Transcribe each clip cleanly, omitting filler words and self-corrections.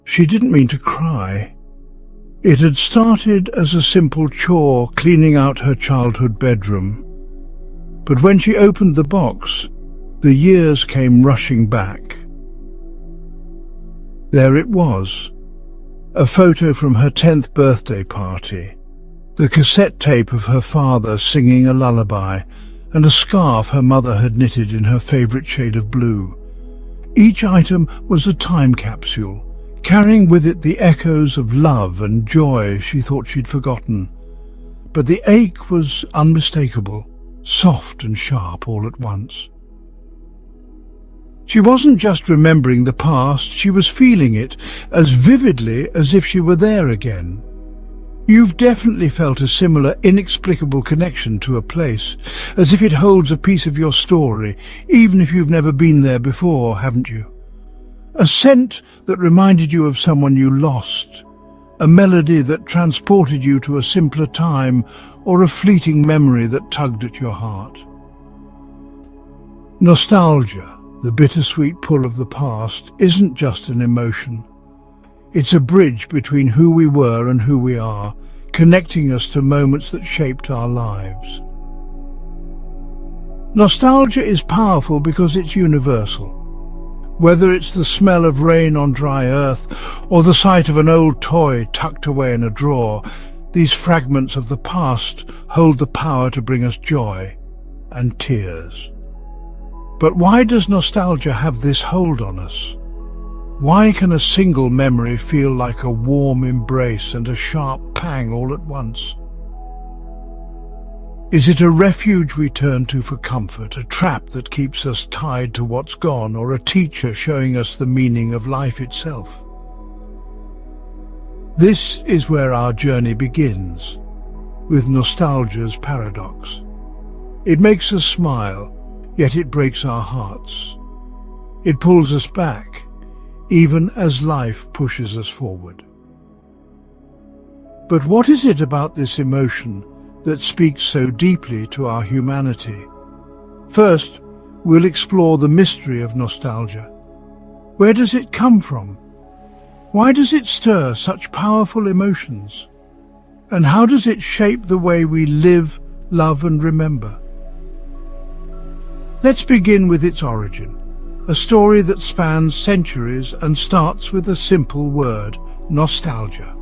She didn't mean to cry. It had started as a simple chore cleaning out her childhood bedroom. But when she opened the box, the years came rushing back. There it was, a photo from her 10th birthday party, the cassette tape of her father singing a lullaby, and a scarf her mother had knitted in her favourite shade of blue. Each item was a time capsule, carrying with it the echoes of love and joy she thought she'd forgotten. But the ache was unmistakable, soft and sharp all at once. She wasn't just remembering the past, she was feeling it as vividly as if she were there again. You've definitely felt a similar inexplicable connection to a place, as if it holds a piece of your story, even if you've never been there before, haven't you? A scent that reminded you of someone you lost, a melody that transported you to a simpler time, or a fleeting memory that tugged at your heart. Nostalgia, the bittersweet pull of the past, isn't just an emotion. It's a bridge between who we were and who we are, connecting us to moments that shaped our lives. Nostalgia is powerful because it's universal. Whether it's the smell of rain on dry earth or the sight of an old toy tucked away in a drawer, these fragments of the past hold the power to bring us joy and tears. But why does nostalgia have this hold on us? Why can a single memory feel like a warm embrace and a sharp pang all at once? Is it a refuge we turn to for comfort, a trap that keeps us tied to what's gone, or a teacher showing us the meaning of life itself? This is where our journey begins, with nostalgia's paradox. It makes us smile, yet it breaks our hearts. It pulls us back, even as life pushes us forward. But what is it about this emotion that speaks so deeply to our humanity? First, we'll explore the mystery of nostalgia. Where does it come from? Why does it stir such powerful emotions? And how does it shape the way we live, love, and remember? Let's begin with its origin, a story that spans centuries and starts with a simple word: nostalgia.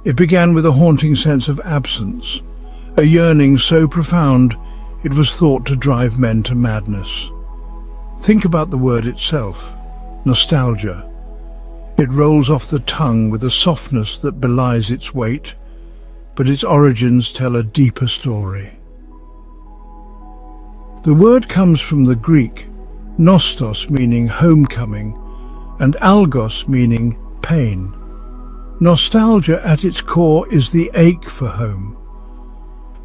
It began with a haunting sense of absence, a yearning so profound it was thought to drive men to madness. Think about the word itself, nostalgia. It rolls off the tongue with a softness that belies its weight, but its origins tell a deeper story. The word comes from the Greek, nostos meaning homecoming, and algos meaning pain. Nostalgia at its core is the ache for home.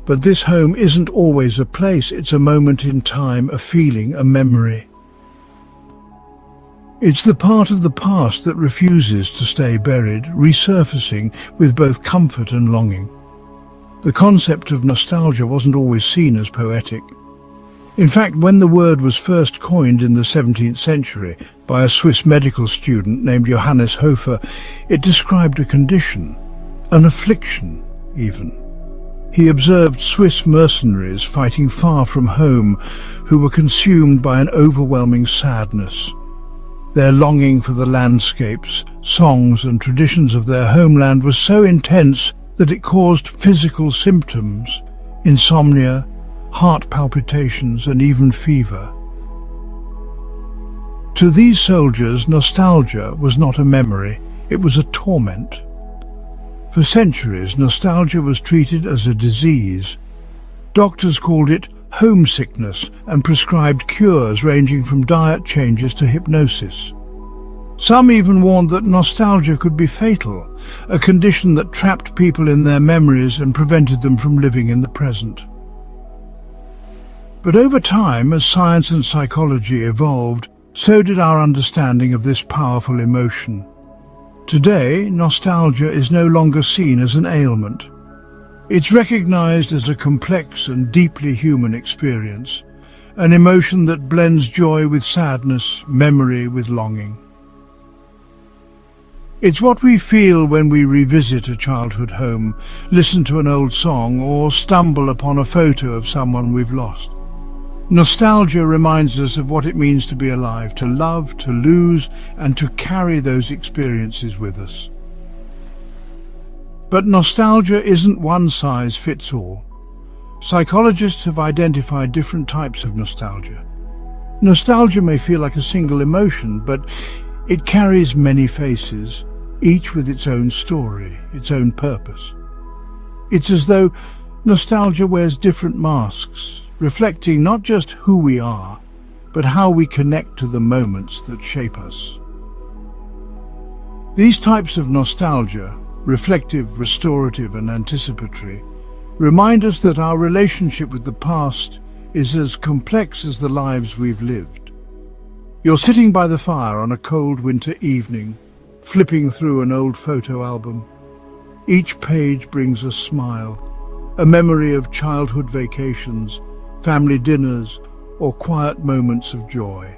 But this home isn't always a place, it's a moment in time, a feeling, a memory. It's the part of the past that refuses to stay buried, resurfacing with both comfort and longing. The concept of nostalgia wasn't always seen as poetic. In fact, when the word was first coined in the 17th century by a Swiss medical student named Johannes Hofer, it described a condition, an affliction even. He observed Swiss mercenaries fighting far from home who were consumed by an overwhelming sadness. Their longing for the landscapes, songs and traditions of their homeland was so intense that it caused physical symptoms, insomnia, heart palpitations and even fever. To these soldiers, nostalgia was not a memory, it was a torment. For centuries, nostalgia was treated as a disease. Doctors called it homesickness and prescribed cures ranging from diet changes to hypnosis. Some even warned that nostalgia could be fatal, a condition that trapped people in their memories and prevented them from living in the present. But over time, as science and psychology evolved, so did our understanding of this powerful emotion. Today, nostalgia is no longer seen as an ailment. It's recognized as a complex and deeply human experience, an emotion that blends joy with sadness, memory with longing. It's what we feel when we revisit a childhood home, listen to an old song, or stumble upon a photo of someone we've lost. Nostalgia reminds us of what it means to be alive, to love, to lose, and to carry those experiences with us. But nostalgia isn't one size fits all. Psychologists have identified different types of nostalgia. Nostalgia may feel like a single emotion, but it carries many faces, each with its own story, its own purpose. It's as though nostalgia wears different masks, reflecting not just who we are, but how we connect to the moments that shape us. These types of nostalgia, reflective, restorative, and anticipatory, remind us that our relationship with the past is as complex as the lives we've lived. You're sitting by the fire on a cold winter evening, flipping through an old photo album. Each page brings a smile, a memory of childhood vacations, family dinners, or quiet moments of joy.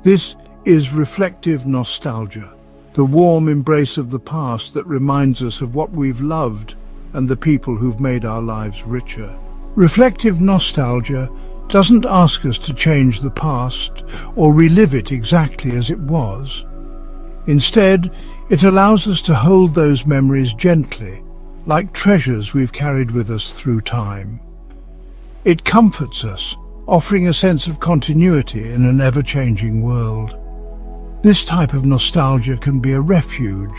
This is reflective nostalgia, the warm embrace of the past that reminds us of what we've loved and the people who've made our lives richer. Reflective nostalgia doesn't ask us to change the past or relive it exactly as it was. Instead, it allows us to hold those memories gently, like treasures we've carried with us through time. It comforts us, offering a sense of continuity in an ever-changing world. This type of nostalgia can be a refuge,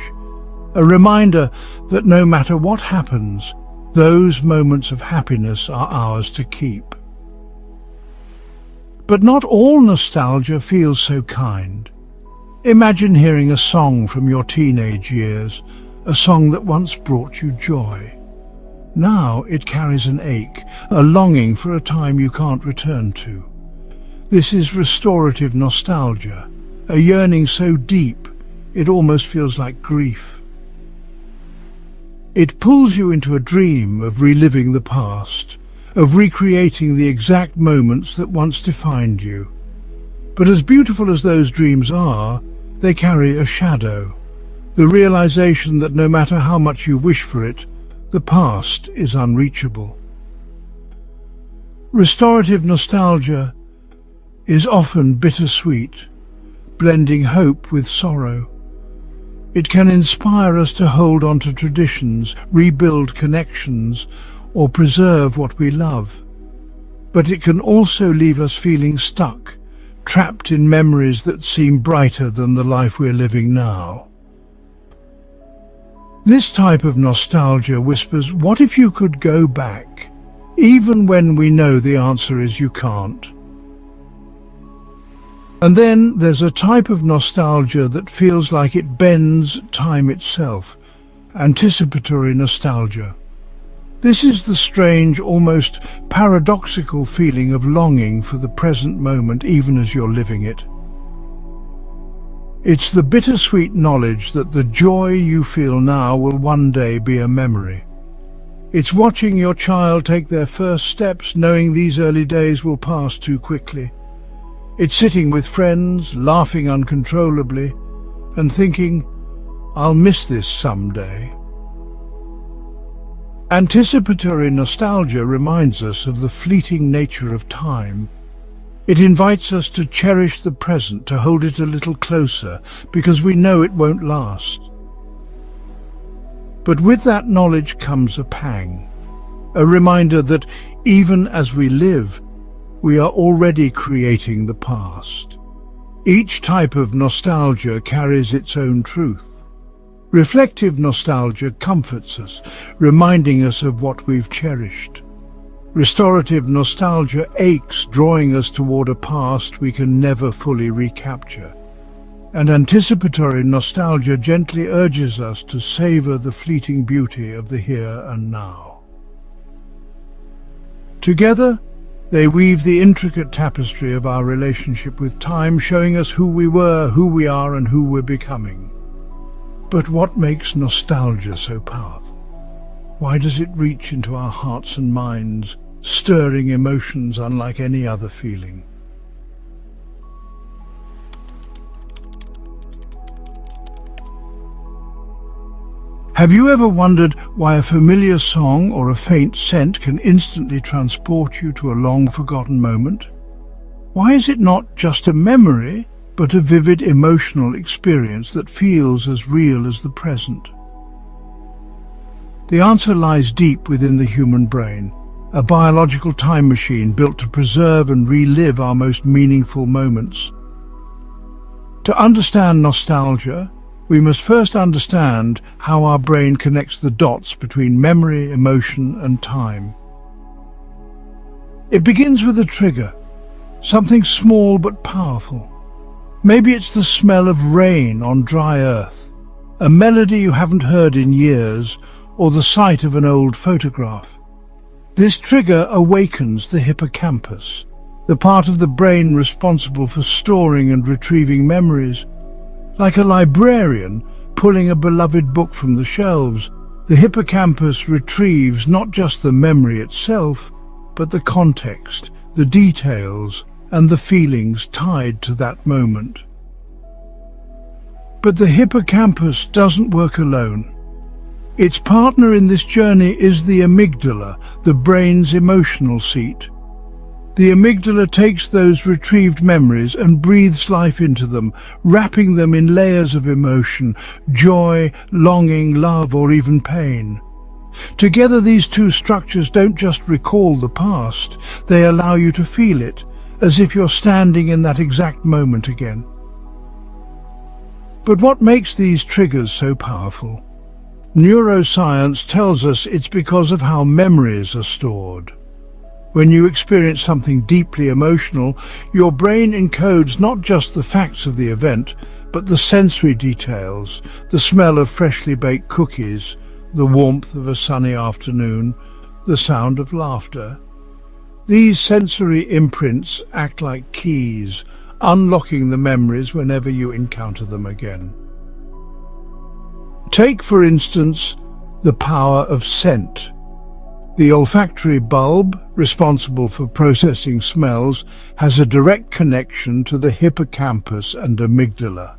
a reminder that no matter what happens, those moments of happiness are ours to keep. But not all nostalgia feels so kind. Imagine hearing a song from your teenage years, a song that once brought you joy. Now it carries an ache, a longing for a time you can't return to. This is restorative nostalgia, a yearning so deep it almost feels like grief. It pulls you into a dream of reliving the past, of recreating the exact moments that once defined you. But as beautiful as those dreams are, they carry a shadow, the realization that no matter how much you wish for it, the past is unreachable. Restorative nostalgia is often bittersweet, blending hope with sorrow. It can inspire us to hold on to traditions, rebuild connections, or preserve what we love. But it can also leave us feeling stuck, trapped in memories that seem brighter than the life we're living now. This type of nostalgia whispers, what if you could go back, even when we know the answer is you can't? And then there's a type of nostalgia that feels like it bends time itself, anticipatory nostalgia. This is the strange, almost paradoxical feeling of longing for the present moment even as you're living it. It's the bittersweet knowledge that the joy you feel now will one day be a memory. It's watching your child take their first steps, knowing these early days will pass too quickly. It's sitting with friends, laughing uncontrollably, and thinking, I'll miss this someday. Anticipatory nostalgia reminds us of the fleeting nature of time. It invites us to cherish the present, to hold it a little closer, because we know it won't last. But with that knowledge comes a pang, a reminder that even as we live, we are already creating the past. Each type of nostalgia carries its own truth. Reflective nostalgia comforts us, reminding us of what we've cherished. Restorative nostalgia aches, drawing us toward a past we can never fully recapture. And anticipatory nostalgia gently urges us to savor the fleeting beauty of the here and now. Together, they weave the intricate tapestry of our relationship with time, showing us who we were, who we are, and who we're becoming. But what makes nostalgia so powerful? Why does it reach into our hearts and minds, stirring emotions unlike any other feeling? Have you ever wondered why a familiar song or a faint scent can instantly transport you to a long-forgotten moment? Why is it not just a memory, but a vivid emotional experience that feels as real as the present? The answer lies deep within the human brain, a biological time machine built to preserve and relive our most meaningful moments. To understand nostalgia, we must first understand how our brain connects the dots between memory, emotion, and time. It begins with a trigger, something small but powerful. Maybe it's the smell of rain on dry earth, a melody you haven't heard in years, or the sight of an old photograph. This trigger awakens the hippocampus, the part of the brain responsible for storing and retrieving memories. Like a librarian pulling a beloved book from the shelves, the hippocampus retrieves not just the memory itself, but the context, the details, and the feelings tied to that moment. But the hippocampus doesn't work alone. Its partner in this journey is the amygdala, the brain's emotional seat. The amygdala takes those retrieved memories and breathes life into them, wrapping them in layers of emotion, joy, longing, love, or even pain. Together, these two structures don't just recall the past, they allow you to feel it, as if you're standing in that exact moment again. But what makes these triggers so powerful? Neuroscience tells us it's because of how memories are stored. When you experience something deeply emotional, your brain encodes not just the facts of the event, but the sensory details, the smell of freshly baked cookies, the warmth of a sunny afternoon, the sound of laughter. These sensory imprints act like keys, unlocking the memories whenever you encounter them again. Take, for instance, the power of scent. The olfactory bulb, responsible for processing smells, has a direct connection to the hippocampus and amygdala.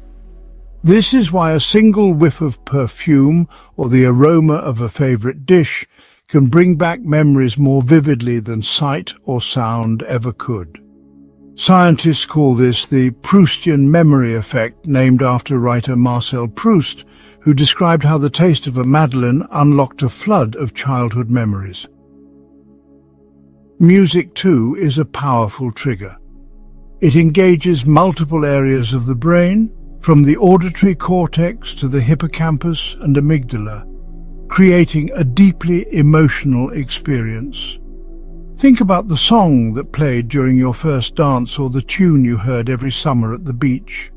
This is why a single whiff of perfume or the aroma of a favorite dish can bring back memories more vividly than sight or sound ever could. Scientists call this the Proustian memory effect, named after writer Marcel Proust, who described how the taste of a madeleine unlocked a flood of childhood memories. Music, too, is a powerful trigger. It engages multiple areas of the brain, from the auditory cortex to the hippocampus and amygdala, creating a deeply emotional experience. Think about the song that played during your first dance or the tune you heard every summer at the beach.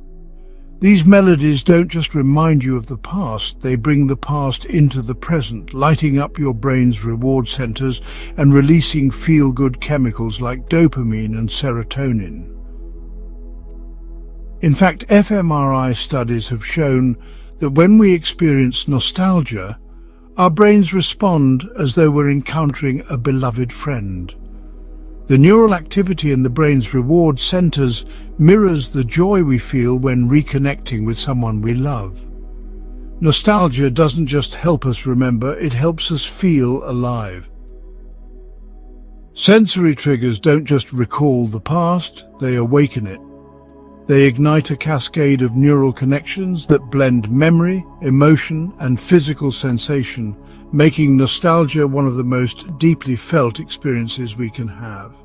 These melodies don't just remind you of the past, they bring the past into the present, lighting up your brain's reward centers and releasing feel-good chemicals like dopamine and serotonin. In fact, fMRI studies have shown that when we experience nostalgia, our brains respond as though we're encountering a beloved friend. The neural activity in the brain's reward centers mirrors the joy we feel when reconnecting with someone we love. Nostalgia doesn't just help us remember, it helps us feel alive. Sensory triggers don't just recall the past, they awaken it. They ignite a cascade of neural connections that blend memory, emotion, and physical sensation, making nostalgia one of the most deeply felt experiences we can have.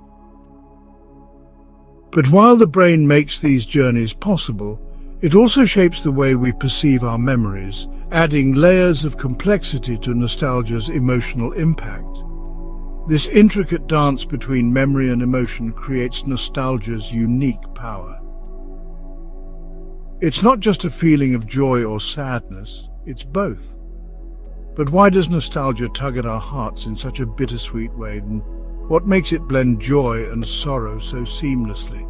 But while the brain makes these journeys possible, it also shapes the way we perceive our memories, adding layers of complexity to nostalgia's emotional impact. This intricate dance between memory and emotion creates nostalgia's unique power. It's not just a feeling of joy or sadness, it's both. But why does nostalgia tug at our hearts in such a bittersweet way, and what makes it blend joy and sorrow so seamlessly?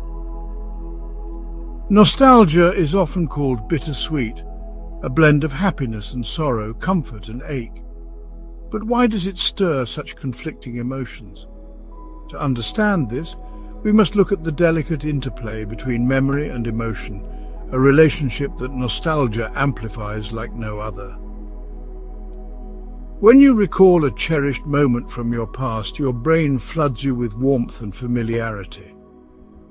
Nostalgia is often called bittersweet, a blend of happiness and sorrow, comfort and ache. But why does it stir such conflicting emotions? To understand this, we must look at the delicate interplay between memory and emotion, a relationship that nostalgia amplifies like no other. When you recall a cherished moment from your past, your brain floods you with warmth and familiarity.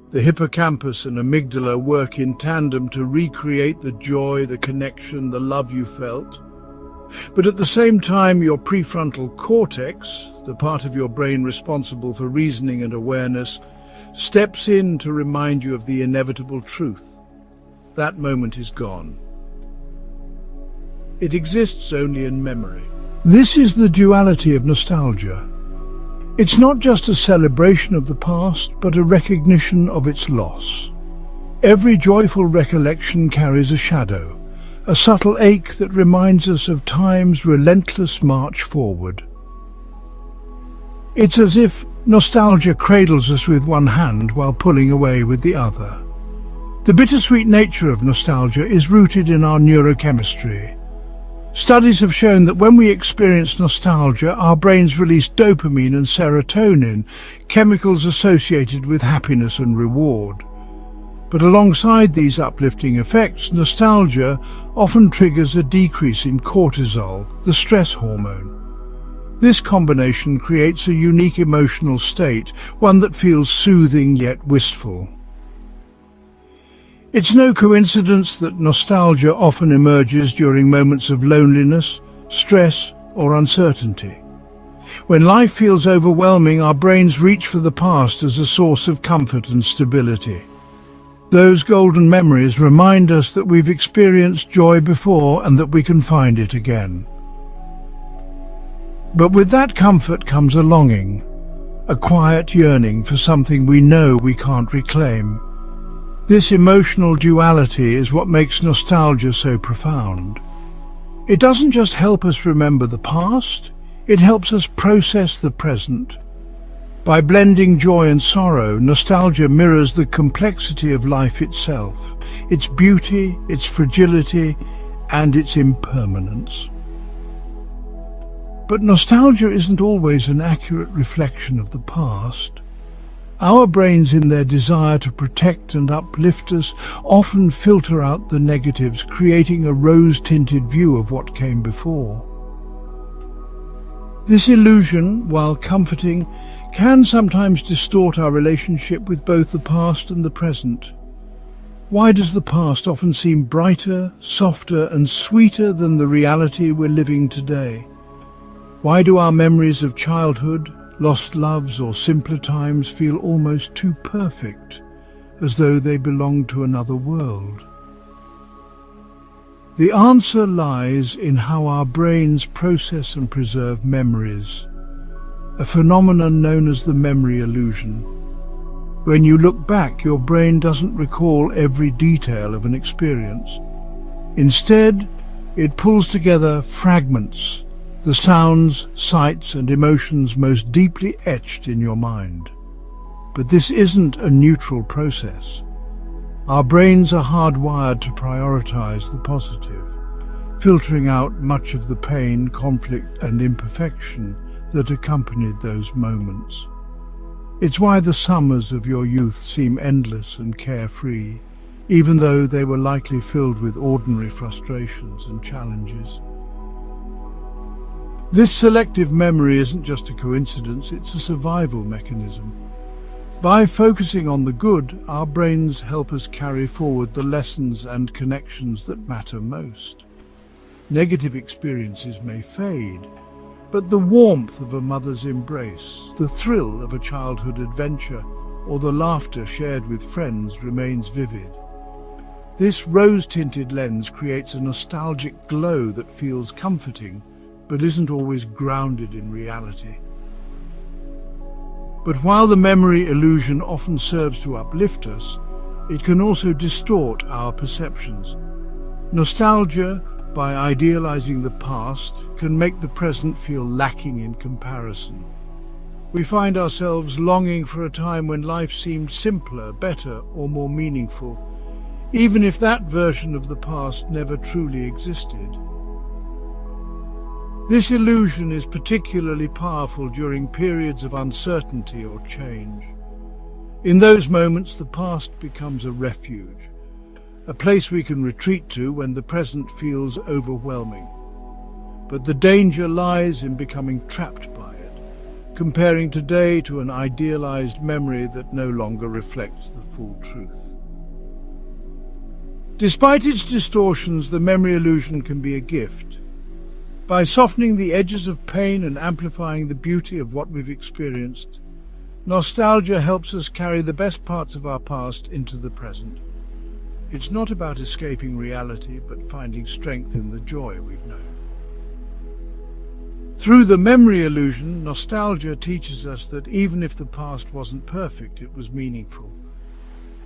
The hippocampus and amygdala work in tandem to recreate the joy, the connection, the love you felt. But at the same time, your prefrontal cortex, the part of your brain responsible for reasoning and awareness, steps in to remind you of the inevitable truth. That moment is gone. It exists only in memory. This is the duality of nostalgia. It's not just a celebration of the past, but a recognition of its loss. Every joyful recollection carries a shadow, a subtle ache that reminds us of time's relentless march forward. It's as if nostalgia cradles us with one hand while pulling away with the other. The bittersweet nature of nostalgia is rooted in our neurochemistry. Studies have shown that when we experience nostalgia, our brains release dopamine and serotonin, chemicals associated with happiness and reward. But alongside these uplifting effects, nostalgia often triggers a decrease in cortisol, the stress hormone. This combination creates a unique emotional state, one that feels soothing yet wistful. It's no coincidence that nostalgia often emerges during moments of loneliness, stress, or uncertainty. When life feels overwhelming, our brains reach for the past as a source of comfort and stability. Those golden memories remind us that we've experienced joy before and that we can find it again. But with that comfort comes a longing, a quiet yearning for something we know we can't reclaim. This emotional duality is what makes nostalgia so profound. It doesn't just help us remember the past, it helps us process the present. By blending joy and sorrow, nostalgia mirrors the complexity of life itself, its beauty, its fragility, and its impermanence. But nostalgia isn't always an accurate reflection of the past. Our brains, in their desire to protect and uplift us, often filter out the negatives, creating a rose-tinted view of what came before. This illusion, while comforting, can sometimes distort our relationship with both the past and the present. Why does the past often seem brighter, softer, and sweeter than the reality we're living today? Why do our memories of childhood, lost loves, or simpler times feel almost too perfect, as though they belonged to another world? The answer lies in how our brains process and preserve memories, a phenomenon known as the memory illusion. When you look back, your brain doesn't recall every detail of an experience. Instead, it pulls together fragments, the sounds, sights, and emotions most deeply etched in your mind. But this isn't a neutral process. Our brains are hardwired to prioritize the positive, filtering out much of the pain, conflict, and imperfection that accompanied those moments. It's why the summers of your youth seem endless and carefree, even though they were likely filled with ordinary frustrations and challenges. This selective memory isn't just a coincidence, it's a survival mechanism. By focusing on the good, our brains help us carry forward the lessons and connections that matter most. Negative experiences may fade, but the warmth of a mother's embrace, the thrill of a childhood adventure, or the laughter shared with friends remains vivid. This rose-tinted lens creates a nostalgic glow that feels comforting, but isn't always grounded in reality. But while the memory illusion often serves to uplift us, it can also distort our perceptions. Nostalgia, by idealizing the past, can make the present feel lacking in comparison. We find ourselves longing for a time when life seemed simpler, better, or more meaningful, even if that version of the past never truly existed. This illusion is particularly powerful during periods of uncertainty or change. In those moments, the past becomes a refuge, a place we can retreat to when the present feels overwhelming. But the danger lies in becoming trapped by it, comparing today to an idealized memory that no longer reflects the full truth. Despite its distortions, the memory illusion can be a gift. By softening the edges of pain and amplifying the beauty of what we've experienced, nostalgia helps us carry the best parts of our past into the present. It's not about escaping reality, but finding strength in the joy we've known. Through the memory illusion, nostalgia teaches us that even if the past wasn't perfect, it was meaningful.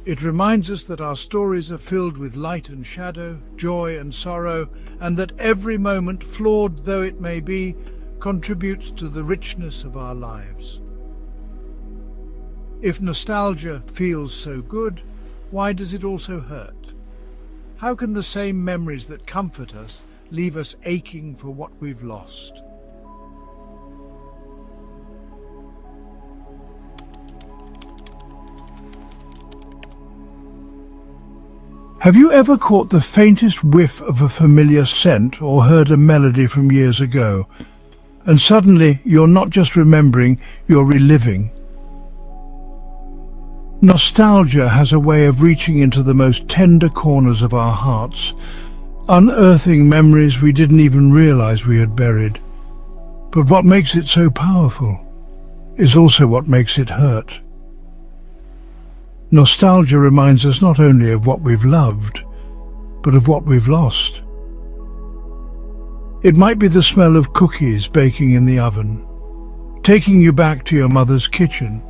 It reminds us that our stories are filled with light and shadow, joy and sorrow, and that every moment, flawed though it may be, contributes to the richness of our lives. If nostalgia feels so good, why does it also hurt? How can the same memories that comfort us leave us aching for what we've lost? Have you ever caught the faintest whiff of a familiar scent or heard a melody from years ago, and suddenly you're not just remembering, you're reliving? Nostalgia has a way of reaching into the most tender corners of our hearts, unearthing memories we didn't even realize we had buried. But what makes it so powerful is also what makes it hurt. Nostalgia reminds us not only of what we've loved, but of what we've lost. It might be the smell of cookies baking in the oven, taking you back to your mother's kitchen,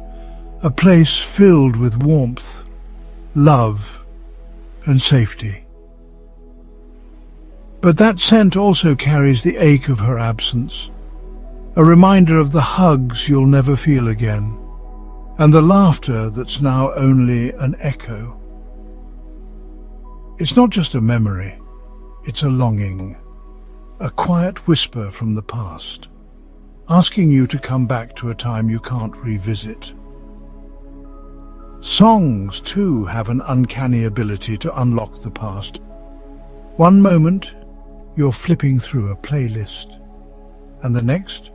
a place filled with warmth, love, and safety. But that scent also carries the ache of her absence, a reminder of the hugs you'll never feel again, and the laughter that's now only an echo. It's not just a memory, it's a longing, a quiet whisper from the past, asking you to come back to a time you can't revisit. Songs, too, have an uncanny ability to unlock the past. One moment, you're flipping through a playlist, and the next,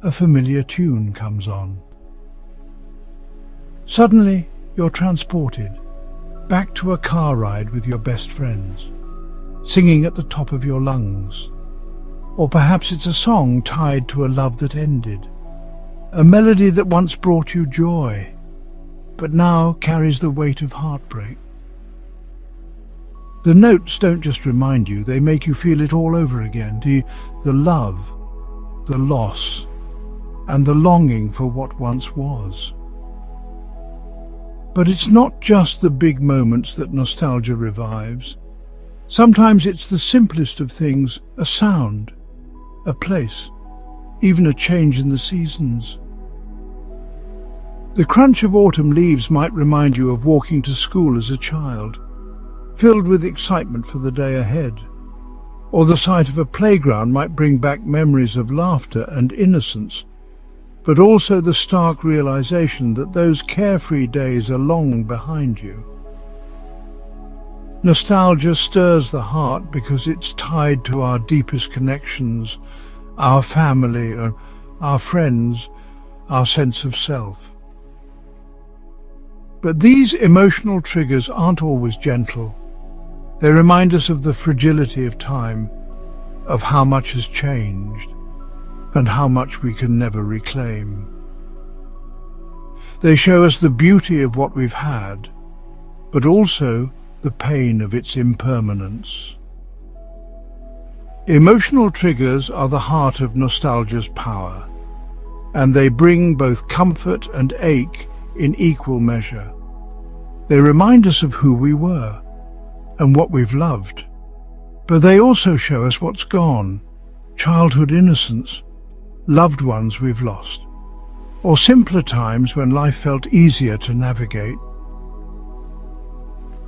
a familiar tune comes on. Suddenly, you're transported back to a car ride with your best friends, singing at the top of your lungs. Or perhaps it's a song tied to a love that ended, a melody that once brought you joy, but now carries the weight of heartbreak. The notes don't just remind you, they make you feel it all over again. The love, the loss, and the longing for what once was. But it's not just the big moments that nostalgia revives. Sometimes it's the simplest of things, a sound, a place, even a change in the seasons. The crunch of autumn leaves might remind you of walking to school as a child, filled with excitement for the day ahead. Or the sight of a playground might bring back memories of laughter and innocence, but also the stark realization that those carefree days are long behind you. Nostalgia stirs the heart because it's tied to our deepest connections, our family, our friends, our sense of self. But these emotional triggers aren't always gentle. They remind us of the fragility of time, of how much has changed, and how much we can never reclaim. They show us the beauty of what we've had, but also the pain of its impermanence. Emotional triggers are the heart of nostalgia's power, and they bring both comfort and ache in equal measure. They remind us of who we were and what we've loved, but they also show us what's gone, childhood innocence, loved ones we've lost, or simpler times when life felt easier to navigate.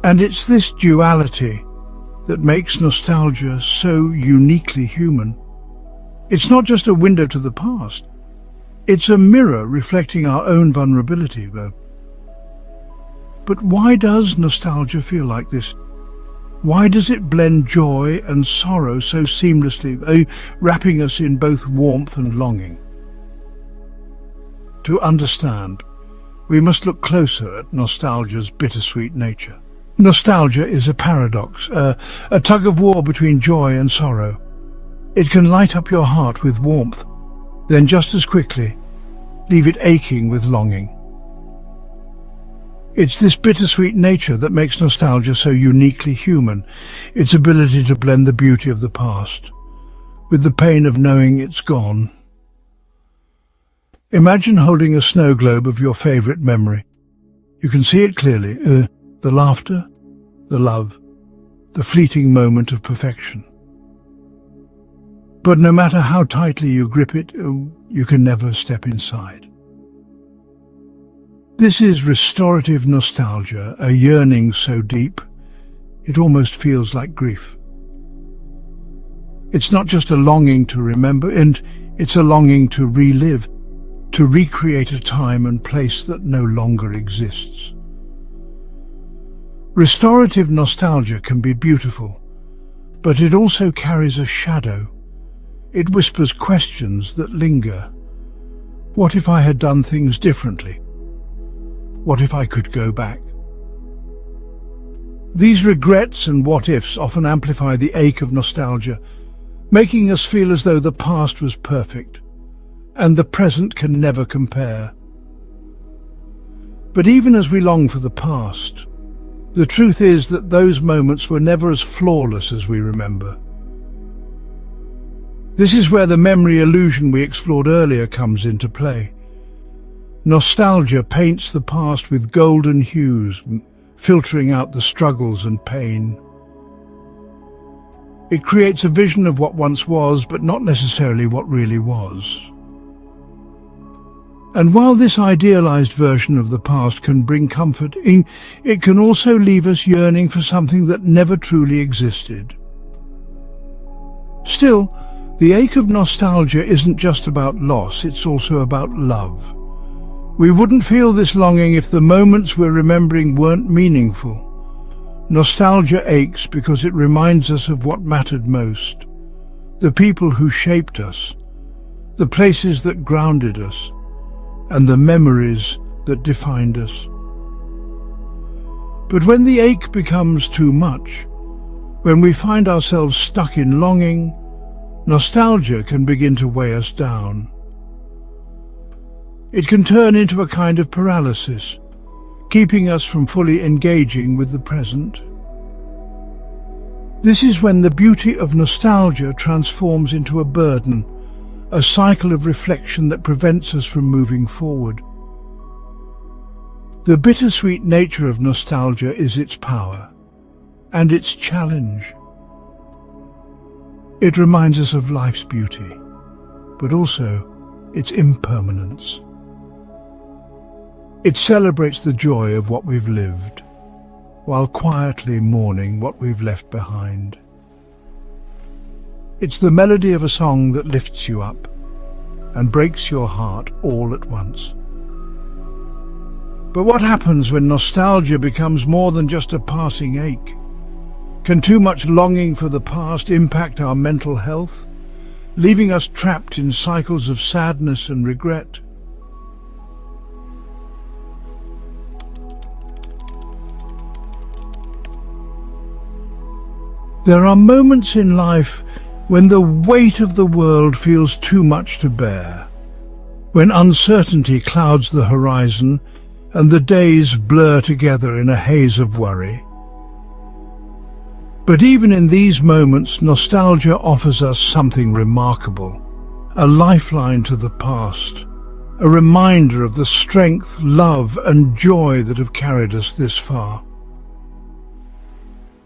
And it's this duality that makes nostalgia so uniquely human. It's not just a window to the past. It's a mirror reflecting our own vulnerability, though. But why does nostalgia feel like this? Why does it blend joy and sorrow so seamlessly, wrapping us in both warmth and longing? To understand, we must look closer at nostalgia's bittersweet nature. Nostalgia is a paradox, a tug-of-war between joy and sorrow. It can light up your heart with warmth, then just as quickly leave it aching with longing. It's this bittersweet nature that makes nostalgia so uniquely human, its ability to blend the beauty of the past with the pain of knowing it's gone. Imagine holding a snow globe of your favorite memory. You can see it clearly, the laughter, the love, the fleeting moment of perfection. But no matter how tightly you grip it, you can never step inside. This is restorative nostalgia, a yearning so deep, it almost feels like grief. It's not just a longing to remember, and it's a longing to relive, to recreate a time and place that no longer exists. Restorative nostalgia can be beautiful, but it also carries a shadow. It whispers questions that linger. What if I had done things differently? What if I could go back? These regrets and what-ifs often amplify the ache of nostalgia, making us feel as though the past was perfect, and the present can never compare. But even as we long for the past, the truth is that those moments were never as flawless as we remember. This is where the memory illusion we explored earlier comes into play. Nostalgia paints the past with golden hues, filtering out the struggles and pain. It creates a vision of what once was, but not necessarily what really was. And while this idealized version of the past can bring comfort, it can also leave us yearning for something that never truly existed. Still, the ache of nostalgia isn't just about loss, it's also about love. We wouldn't feel this longing if the moments we're remembering weren't meaningful. Nostalgia aches because it reminds us of what mattered most, the people who shaped us, the places that grounded us, and the memories that defined us. But when the ache becomes too much, when we find ourselves stuck in longing, nostalgia can begin to weigh us down. It can turn into a kind of paralysis, keeping us from fully engaging with the present. This is when the beauty of nostalgia transforms into a burden, a cycle of reflection that prevents us from moving forward. The bittersweet nature of nostalgia is its power and its challenge. It reminds us of life's beauty, but also its impermanence. It celebrates the joy of what we've lived, while quietly mourning what we've left behind. It's the melody of a song that lifts you up and breaks your heart all at once. But what happens when nostalgia becomes more than just a passing ache? Can too much longing for the past impact our mental health, leaving us trapped in cycles of sadness and regret? There are moments in life when the weight of the world feels too much to bear, when uncertainty clouds the horizon and the days blur together in a haze of worry. But even in these moments, nostalgia offers us something remarkable, a lifeline to the past, a reminder of the strength, love, and joy that have carried us this far.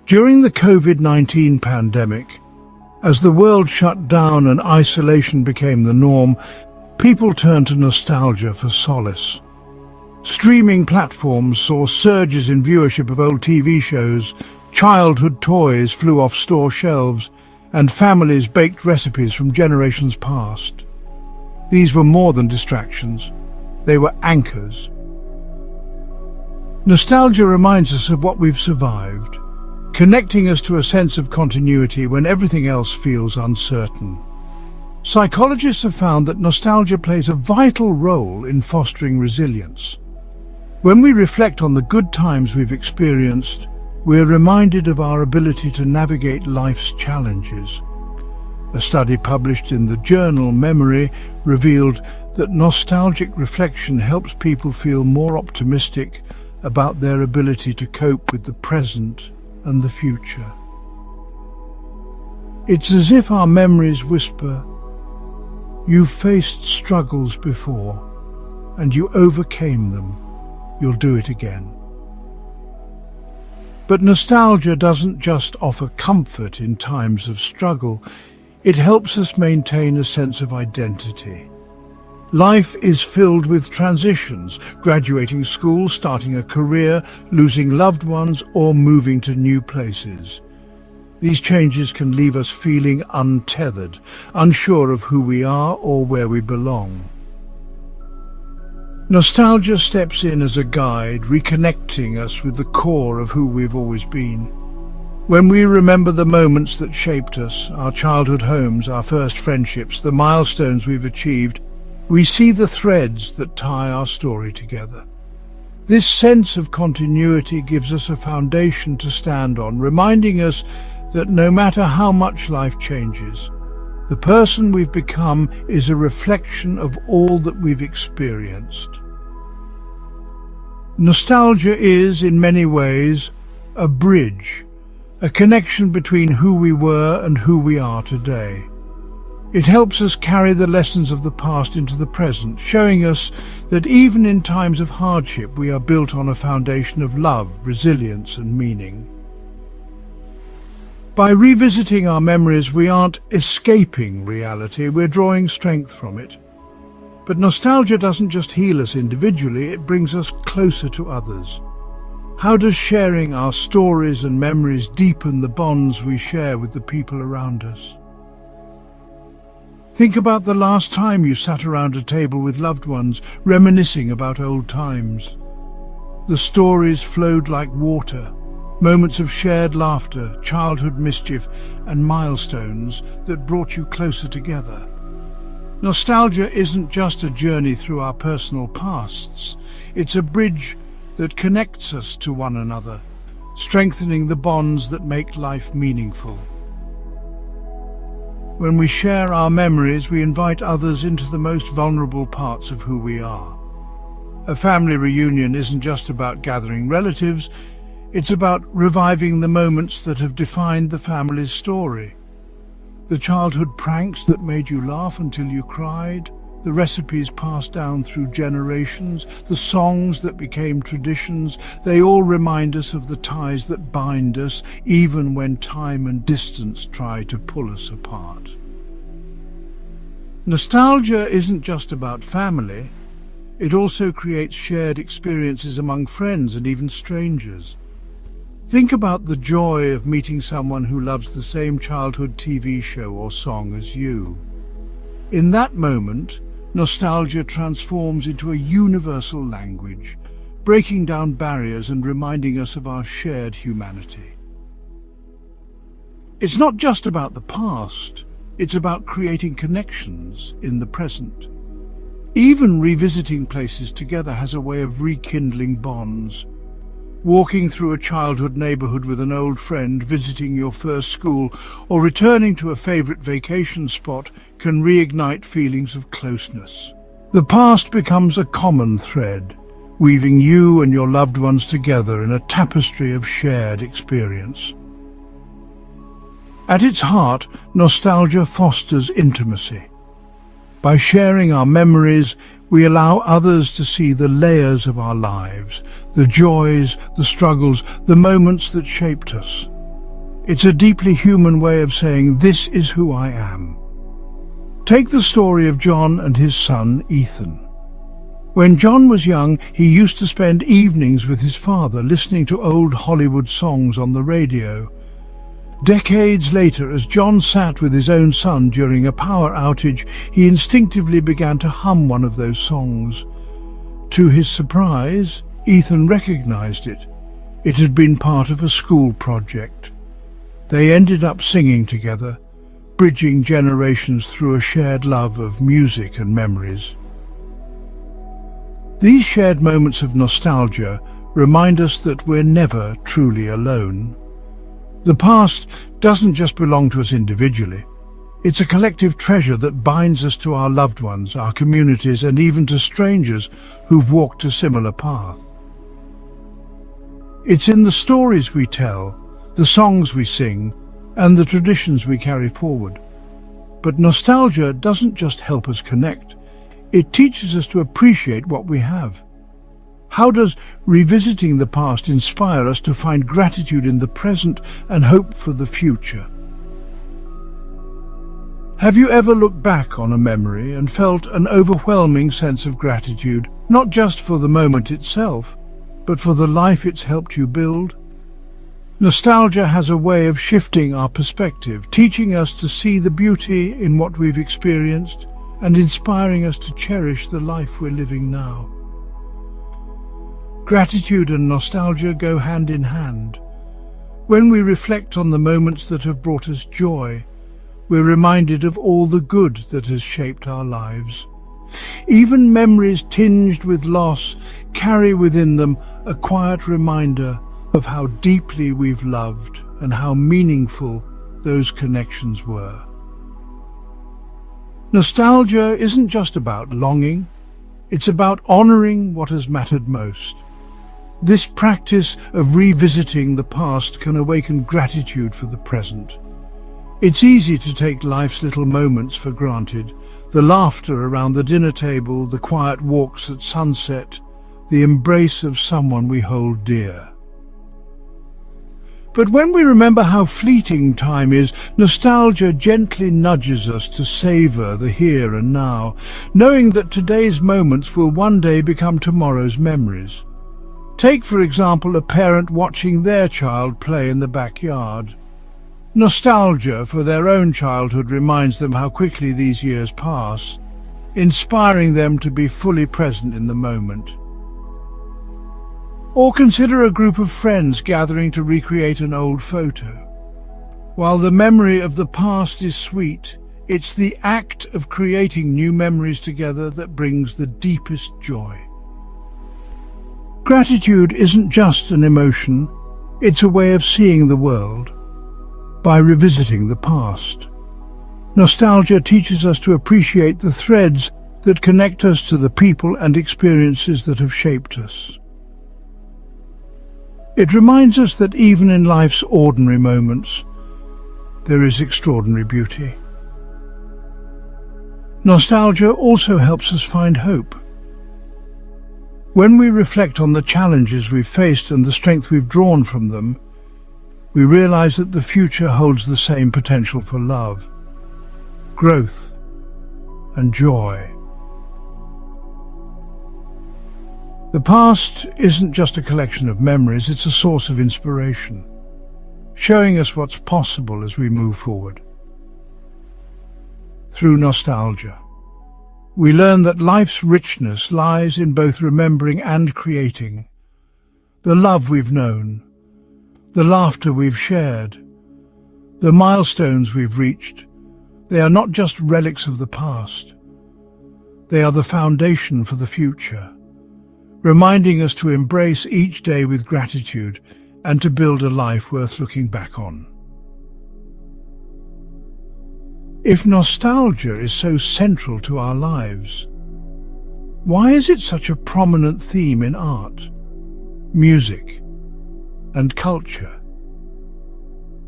During the COVID-19 pandemic, as the world shut down and isolation became the norm, people turned to nostalgia for solace. Streaming platforms saw surges in viewership of old TV shows, childhood toys flew off store shelves, and families baked recipes from generations past. These were more than distractions. They were anchors. Nostalgia reminds us of what we've survived, connecting us to a sense of continuity when everything else feels uncertain. Psychologists have found that nostalgia plays a vital role in fostering resilience. When we reflect on the good times we've experienced, we're reminded of our ability to navigate life's challenges. A study published in the journal Memory revealed that nostalgic reflection helps people feel more optimistic about their ability to cope with the present and the future. It's as if our memories whisper, "You've faced struggles before, and you overcame them. You'll do it again." But nostalgia doesn't just offer comfort in times of struggle, it helps us maintain a sense of identity. Life is filled with transitions, graduating school, starting a career, losing loved ones, or moving to new places. These changes can leave us feeling untethered, unsure of who we are or where we belong. Nostalgia steps in as a guide, reconnecting us with the core of who we've always been. When we remember the moments that shaped us, our childhood homes, our first friendships, the milestones we've achieved, we see the threads that tie our story together. This sense of continuity gives us a foundation to stand on, reminding us that no matter how much life changes, the person we've become is a reflection of all that we've experienced. Nostalgia is, in many ways, a bridge, a connection between who we were and who we are today. It helps us carry the lessons of the past into the present, showing us that even in times of hardship we are built on a foundation of love, resilience and meaning. By revisiting our memories, we aren't escaping reality, we're drawing strength from it. But nostalgia doesn't just heal us individually, it brings us closer to others. How does sharing our stories and memories deepen the bonds we share with the people around us? Think about the last time you sat around a table with loved ones, reminiscing about old times. The stories flowed like water, moments of shared laughter, childhood mischief, and milestones that brought you closer together. Nostalgia isn't just a journey through our personal pasts, it's a bridge that connects us to one another, strengthening the bonds that make life meaningful. When we share our memories, we invite others into the most vulnerable parts of who we are. A family reunion isn't just about gathering relatives, it's about reviving the moments that have defined the family's story. The childhood pranks that made you laugh until you cried, the recipes passed down through generations, the songs that became traditions, they all remind us of the ties that bind us, even when time and distance try to pull us apart. Nostalgia isn't just about family, it also creates shared experiences among friends and even strangers. Think about the joy of meeting someone who loves the same childhood TV show or song as you. In that moment, nostalgia transforms into a universal language, breaking down barriers and reminding us of our shared humanity. It's not just about the past, it's about creating connections in the present. Even revisiting places together has a way of rekindling bonds. Walking through a childhood neighborhood with an old friend, visiting your first school, or returning to a favorite vacation spot can reignite feelings of closeness. The past becomes a common thread, weaving you and your loved ones together in a tapestry of shared experience. At its heart, nostalgia fosters intimacy. By sharing our memories, we allow others to see the layers of our lives, the joys, the struggles, the moments that shaped us. It's a deeply human way of saying, "This is who I am." Take the story of John and his son, Ethan. When John was young, he used to spend evenings with his father listening to old Hollywood songs on the radio. Decades later, as John sat with his own son during a power outage, he instinctively began to hum one of those songs. To his surprise, Ethan recognized it. It had been part of a school project. They ended up singing together, bridging generations through a shared love of music and memories. These shared moments of nostalgia remind us that we're never truly alone. The past doesn't just belong to us individually. It's a collective treasure that binds us to our loved ones, our communities, and even to strangers who've walked a similar path. It's in the stories we tell, the songs we sing, and the traditions we carry forward. But nostalgia doesn't just help us connect. It teaches us to appreciate what we have. How does revisiting the past inspire us to find gratitude in the present and hope for the future? Have you ever looked back on a memory and felt an overwhelming sense of gratitude, not just for the moment itself, but for the life it's helped you build? Nostalgia has a way of shifting our perspective, teaching us to see the beauty in what we've experienced and inspiring us to cherish the life we're living now. Gratitude and nostalgia go hand in hand. When we reflect on the moments that have brought us joy, we're reminded of all the good that has shaped our lives. Even memories tinged with loss carry within them a quiet reminder of how deeply we've loved and how meaningful those connections were. Nostalgia isn't just about longing, it's about honoring what has mattered most. This practice of revisiting the past can awaken gratitude for the present. It's easy to take life's little moments for granted, the laughter around the dinner table, the quiet walks at sunset, the embrace of someone we hold dear. But when we remember how fleeting time is, nostalgia gently nudges us to savor the here and now, knowing that today's moments will one day become tomorrow's memories. Take, for example, a parent watching their child play in the backyard. Nostalgia for their own childhood reminds them how quickly these years pass, inspiring them to be fully present in the moment. Or consider a group of friends gathering to recreate an old photo. While the memory of the past is sweet, it's the act of creating new memories together that brings the deepest joy. Gratitude isn't just an emotion, it's a way of seeing the world. By revisiting the past, nostalgia teaches us to appreciate the threads that connect us to the people and experiences that have shaped us. It reminds us that even in life's ordinary moments, there is extraordinary beauty. Nostalgia also helps us find hope. When we reflect on the challenges we've faced and the strength we've drawn from them, we realize that the future holds the same potential for love, growth, and joy. The past isn't just a collection of memories, it's a source of inspiration, showing us what's possible as we move forward. Through nostalgia, we learn that life's richness lies in both remembering and creating. The love we've known, the laughter we've shared, the milestones we've reached, they are not just relics of the past. They are the foundation for the future, reminding us to embrace each day with gratitude and to build a life worth looking back on. If nostalgia is so central to our lives, why is it such a prominent theme in art, music, and culture?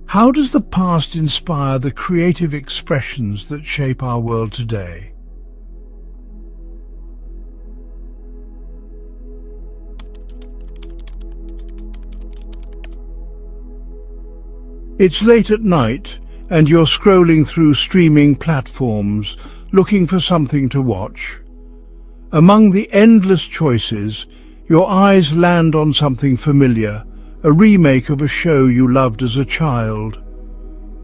How does the past inspire the creative expressions that shape our world today? It's late at night, and you're scrolling through streaming platforms, looking for something to watch. Among the endless choices, your eyes land on something familiar, a remake of a show you loved as a child.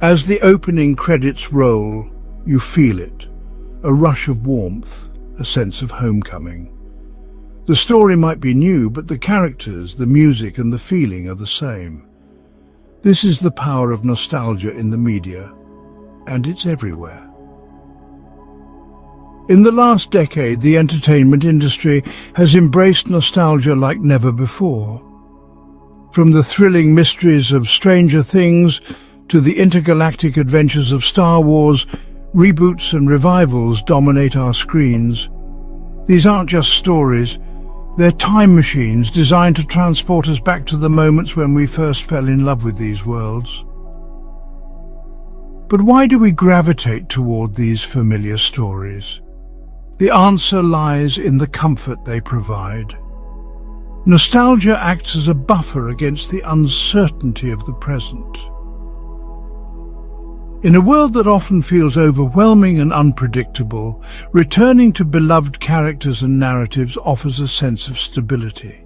As the opening credits roll, you feel it, a rush of warmth, a sense of homecoming. The story might be new, but the characters, the music and the feeling are the same. This is the power of nostalgia in the media, and it's everywhere. In the last decade, the entertainment industry has embraced nostalgia like never before. From the thrilling mysteries of Stranger Things to the intergalactic adventures of Star Wars, reboots and revivals dominate our screens. These aren't just stories, they're time machines designed to transport us back to the moments when we first fell in love with these worlds. But why do we gravitate toward these familiar stories? The answer lies in the comfort they provide. Nostalgia acts as a buffer against the uncertainty of the present. In a world that often feels overwhelming and unpredictable, returning to beloved characters and narratives offers a sense of stability.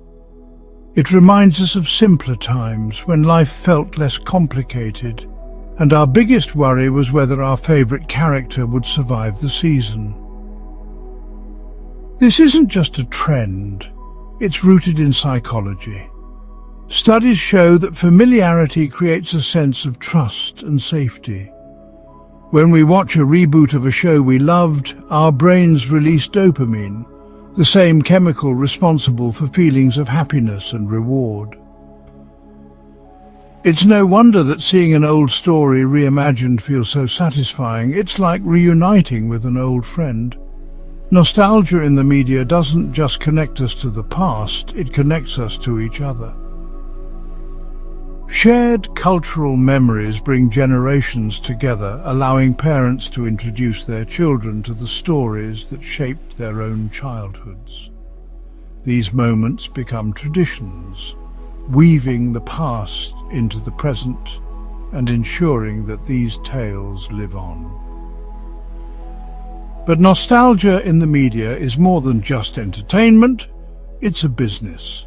It reminds us of simpler times when life felt less complicated, and our biggest worry was whether our favorite character would survive the season. This isn't just a trend, it's rooted in psychology. Studies show that familiarity creates a sense of trust and safety. When we watch a reboot of a show we loved, our brains release dopamine, the same chemical responsible for feelings of happiness and reward. It's no wonder that seeing an old story reimagined feels so satisfying. It's like reuniting with an old friend. Nostalgia in the media doesn't just connect us to the past, it connects us to each other. Shared cultural memories bring generations together, allowing parents to introduce their children to the stories that shaped their own childhoods. These moments become traditions, weaving the past into the present and ensuring that these tales live on. But nostalgia in the media is more than just entertainment, it's a business.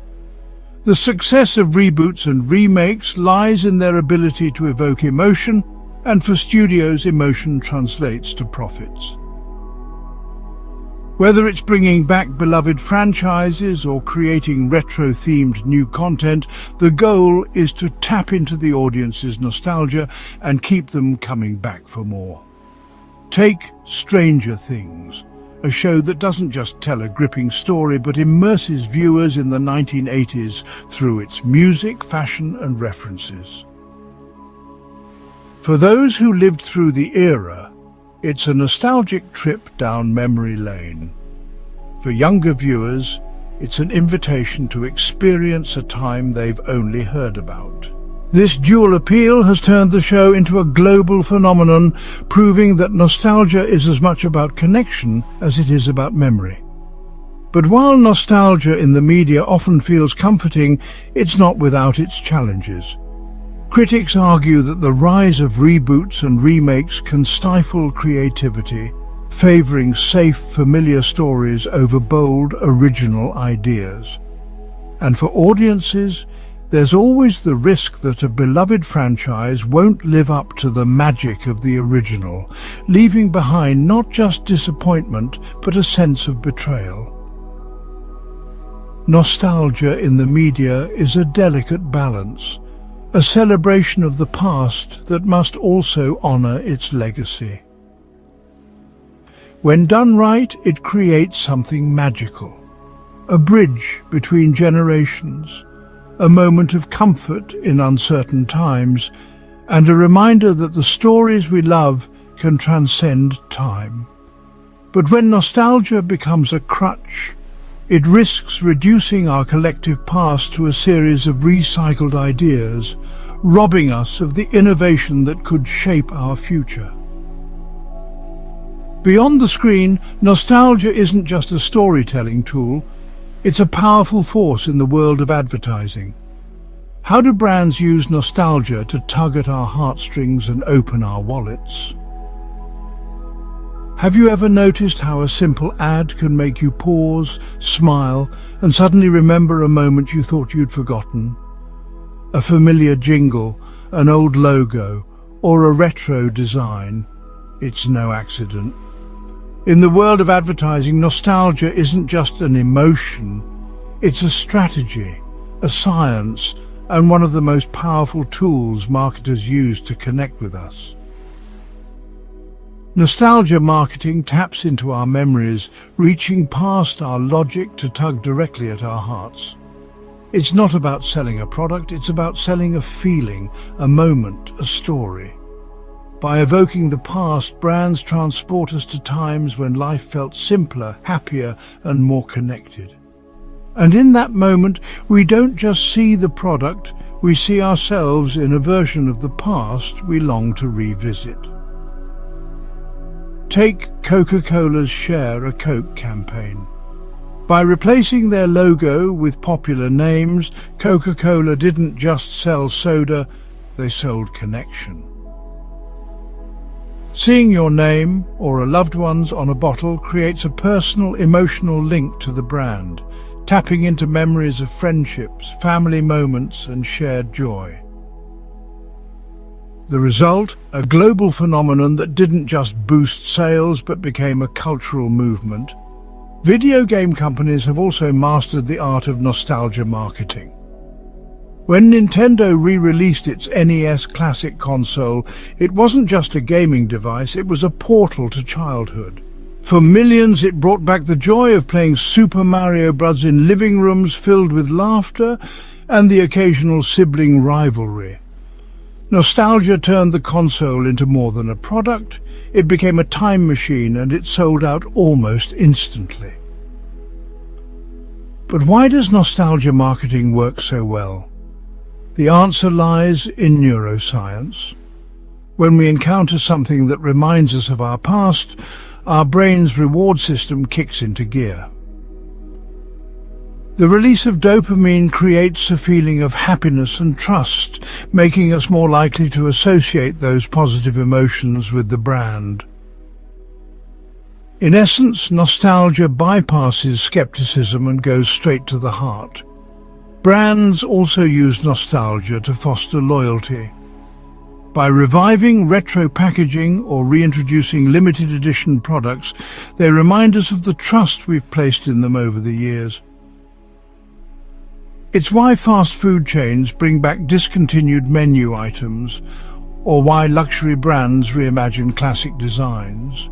The success of reboots and remakes lies in their ability to evoke emotion, and for studios, emotion translates to profits. Whether it's bringing back beloved franchises or creating retro-themed new content, the goal is to tap into the audience's nostalgia and keep them coming back for more. Take Stranger Things, a show that doesn't just tell a gripping story but immerses viewers in the 1980s through its music, fashion and references. For those who lived through the era, it's a nostalgic trip down memory lane. For younger viewers, it's an invitation to experience a time they've only heard about. This dual appeal has turned the show into a global phenomenon, proving that nostalgia is as much about connection as it is about memory. But while nostalgia in the media often feels comforting, it's not without its challenges. Critics argue that the rise of reboots and remakes can stifle creativity, favoring safe, familiar stories over bold, original ideas. And for audiences, there's always the risk that a beloved franchise won't live up to the magic of the original, leaving behind not just disappointment, but a sense of betrayal. Nostalgia in the media is a delicate balance, a celebration of the past that must also honor its legacy. When done right, it creates something magical, a bridge between generations, a moment of comfort in uncertain times, and a reminder that the stories we love can transcend time. But when nostalgia becomes a crutch, it risks reducing our collective past to a series of recycled ideas, robbing us of the innovation that could shape our future. Beyond the screen, nostalgia isn't just a storytelling tool, it's a powerful force in the world of advertising. How do brands use nostalgia to tug at our heartstrings and open our wallets? Have you ever noticed how a simple ad can make you pause, smile, and suddenly remember a moment you thought you'd forgotten? A familiar jingle, an old logo, or a retro design, it's no accident. In the world of advertising, nostalgia isn't just an emotion, it's a strategy, a science, and one of the most powerful tools marketers use to connect with us. Nostalgia marketing taps into our memories, reaching past our logic to tug directly at our hearts. It's not about selling a product, it's about selling a feeling, a moment, a story. By evoking the past, brands transport us to times when life felt simpler, happier, and more connected. And in that moment, we don't just see the product, we see ourselves in a version of the past we long to revisit. Take Coca-Cola's Share a Coke campaign. By replacing their logo with popular names, Coca-Cola didn't just sell soda, they sold connection. Seeing your name or a loved one's on a bottle creates a personal, emotional link to the brand, tapping into memories of friendships, family moments, and shared joy. The result? A global phenomenon that didn't just boost sales but became a cultural movement. Video game companies have also mastered the art of nostalgia marketing. When Nintendo re-released its NES Classic console, it wasn't just a gaming device, it was a portal to childhood. For millions, it brought back the joy of playing Super Mario Bros. In living rooms filled with laughter and the occasional sibling rivalry. Nostalgia turned the console into more than a product. It became a time machine and it sold out almost instantly. But why does nostalgia marketing work so well? The answer lies in neuroscience. When we encounter something that reminds us of our past, our brain's reward system kicks into gear. The release of dopamine creates a feeling of happiness and trust, making us more likely to associate those positive emotions with the brand. In essence, nostalgia bypasses skepticism and goes straight to the heart. Brands also use nostalgia to foster loyalty. By reviving retro packaging or reintroducing limited edition products, they remind us of the trust we've placed in them over the years. It's why fast food chains bring back discontinued menu items, or why luxury brands reimagine classic designs.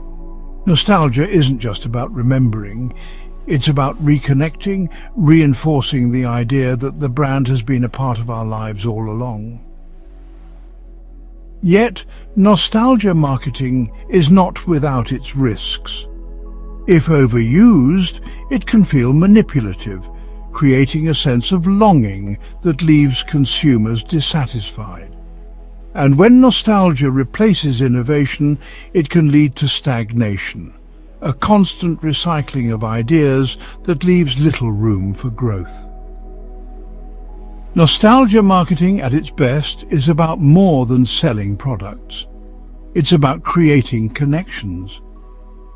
Nostalgia isn't just about remembering, it's about reconnecting, reinforcing the idea that the brand has been a part of our lives all along. Yet, nostalgia marketing is not without its risks. If overused, it can feel manipulative, creating a sense of longing that leaves consumers dissatisfied. And when nostalgia replaces innovation, it can lead to stagnation, a constant recycling of ideas that leaves little room for growth. Nostalgia marketing at its best is about more than selling products. It's about creating connections.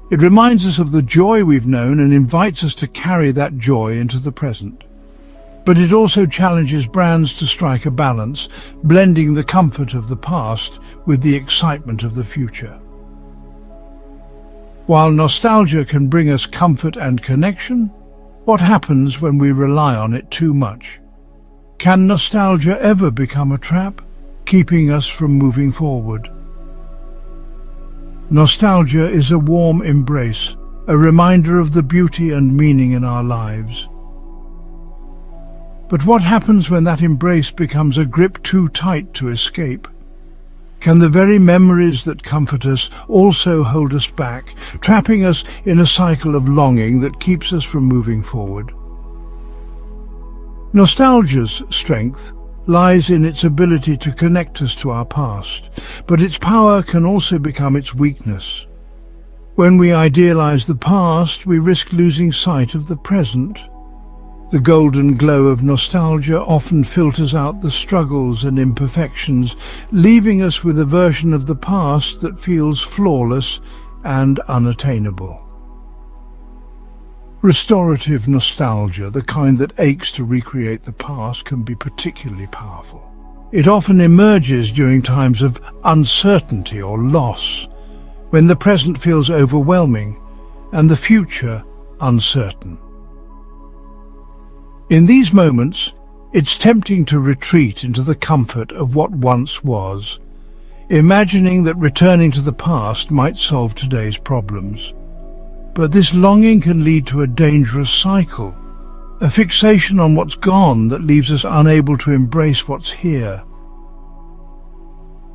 It reminds us of the joy we've known and invites us to carry that joy into the present. But it also challenges brands to strike a balance, blending the comfort of the past with the excitement of the future. While nostalgia can bring us comfort and connection, what happens when we rely on it too much? Can nostalgia ever become a trap, keeping us from moving forward? Nostalgia is a warm embrace, a reminder of the beauty and meaning in our lives. But what happens when that embrace becomes a grip too tight to escape? Can the very memories that comfort us also hold us back, trapping us in a cycle of longing that keeps us from moving forward? Nostalgia's strength lies in its ability to connect us to our past, but its power can also become its weakness. When we idealize the past, we risk losing sight of the present. The golden glow of nostalgia often filters out the struggles and imperfections, leaving us with a version of the past that feels flawless and unattainable. Restorative nostalgia, the kind that aches to recreate the past, can be particularly powerful. It often emerges during times of uncertainty or loss, when the present feels overwhelming and the future uncertain. In these moments, it's tempting to retreat into the comfort of what once was, imagining that returning to the past might solve today's problems. But this longing can lead to a dangerous cycle, a fixation on what's gone that leaves us unable to embrace what's here.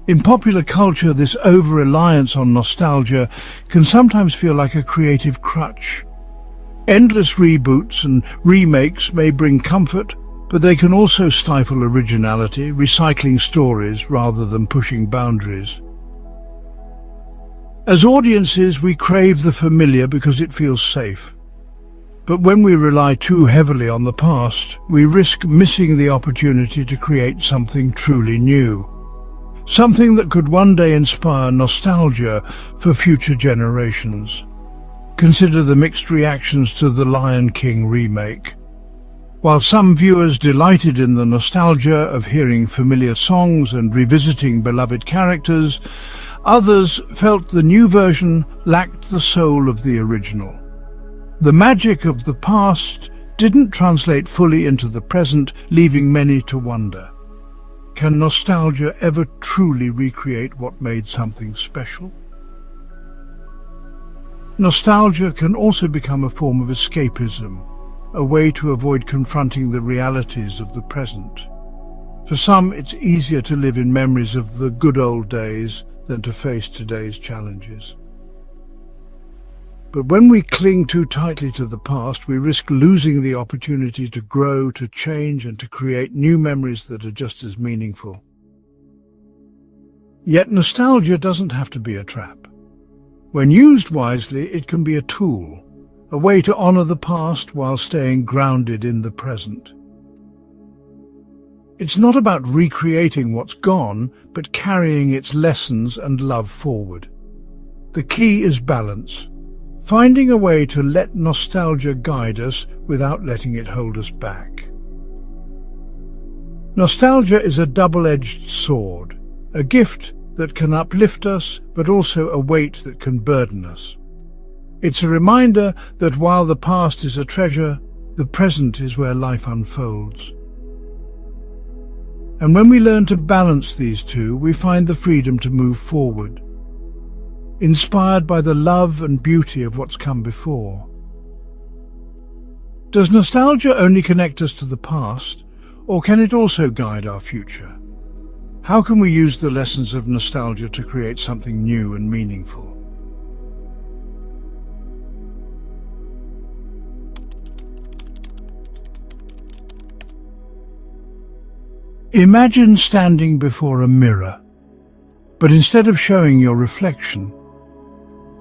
In popular culture, this over-reliance on nostalgia can sometimes feel like a creative crutch. Endless reboots and remakes may bring comfort, but they can also stifle originality, recycling stories rather than pushing boundaries. As audiences, we crave the familiar because it feels safe. But when we rely too heavily on the past, we risk missing the opportunity to create something truly new. Something that could one day inspire nostalgia for future generations. Consider the mixed reactions to the Lion King remake. While some viewers delighted in the nostalgia of hearing familiar songs and revisiting beloved characters, others felt the new version lacked the soul of the original. The magic of the past didn't translate fully into the present, leaving many to wonder. Can nostalgia ever truly recreate what made something special? Nostalgia can also become a form of escapism, a way to avoid confronting the realities of the present. For some, it's easier to live in memories of the good old days than to face today's challenges. But when we cling too tightly to the past, we risk losing the opportunity to grow, to change, and to create new memories that are just as meaningful. Yet nostalgia doesn't have to be a trap. When used wisely, it can be a tool, a way to honor the past while staying grounded in the present. It's not about recreating what's gone, but carrying its lessons and love forward. The key is balance. Finding a way to let nostalgia guide us without letting it hold us back. Nostalgia is a double-edged sword, a gift that can uplift us, but also a weight that can burden us. It's a reminder that while the past is a treasure, the present is where life unfolds. And when we learn to balance these two, we find the freedom to move forward, inspired by the love and beauty of what's come before. Does nostalgia only connect us to the past, or can it also guide our future? How can we use the lessons of nostalgia to create something new and meaningful? Imagine standing before a mirror, but instead of showing your reflection,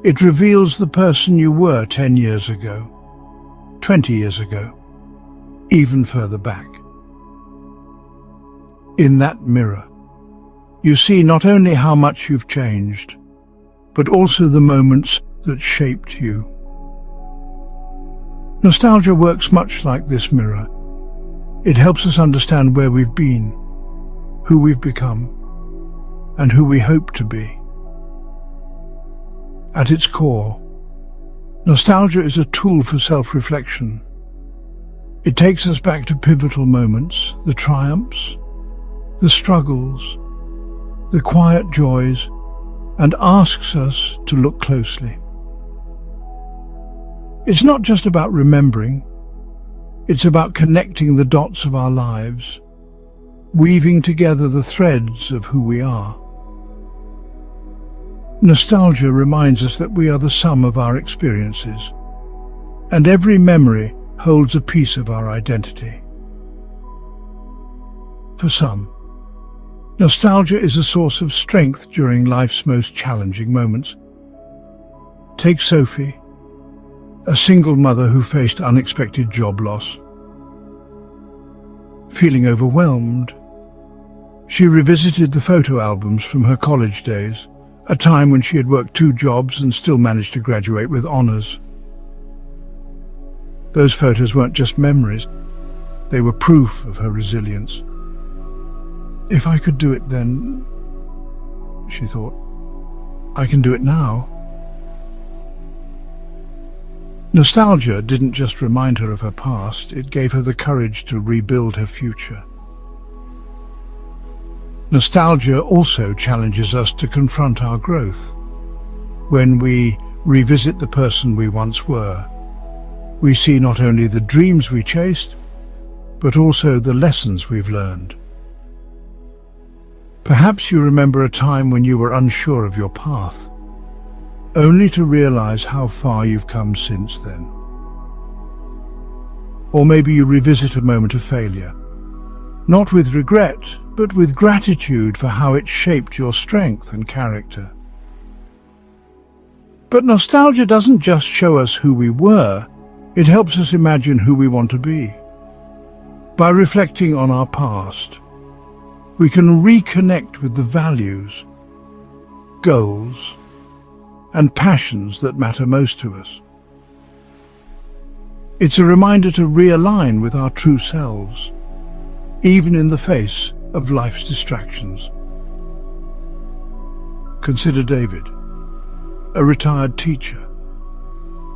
it reveals the person you were 10 years ago, 20 years ago, even further back. In that mirror, you see not only how much you've changed, but also the moments that shaped you. Nostalgia works much like this mirror. It helps us understand where we've been, who we've become, and who we hope to be. At its core, nostalgia is a tool for self-reflection. It takes us back to pivotal moments, the triumphs, the struggles, the quiet joys, and asks us to look closely. It's not just about remembering, it's about connecting the dots of our lives, weaving together the threads of who we are. Nostalgia reminds us that we are the sum of our experiences, and every memory holds a piece of our identity. For some, nostalgia is a source of strength during life's most challenging moments. Take Sophie, a single mother who faced unexpected job loss. Feeling overwhelmed, she revisited the photo albums from her college days, a time when she had worked 2 jobs and still managed to graduate with honors. Those photos weren't just memories, they were proof of her resilience. If I could do it then, she thought, I can do it now. Nostalgia didn't just remind her of her past, it gave her the courage to rebuild her future. Nostalgia also challenges us to confront our growth. When we revisit the person we once were, we see not only the dreams we chased, but also the lessons we've learned. Perhaps you remember a time when you were unsure of your path, only to realize how far you've come since then. Or maybe you revisit a moment of failure, not with regret, but with gratitude for how it shaped your strength and character. But nostalgia doesn't just show us who we were, it helps us imagine who we want to be. By reflecting on our past, we can reconnect with the values, goals, and passions that matter most to us. It's a reminder to realign with our true selves, even in the face of life's distractions. Consider David, a retired teacher.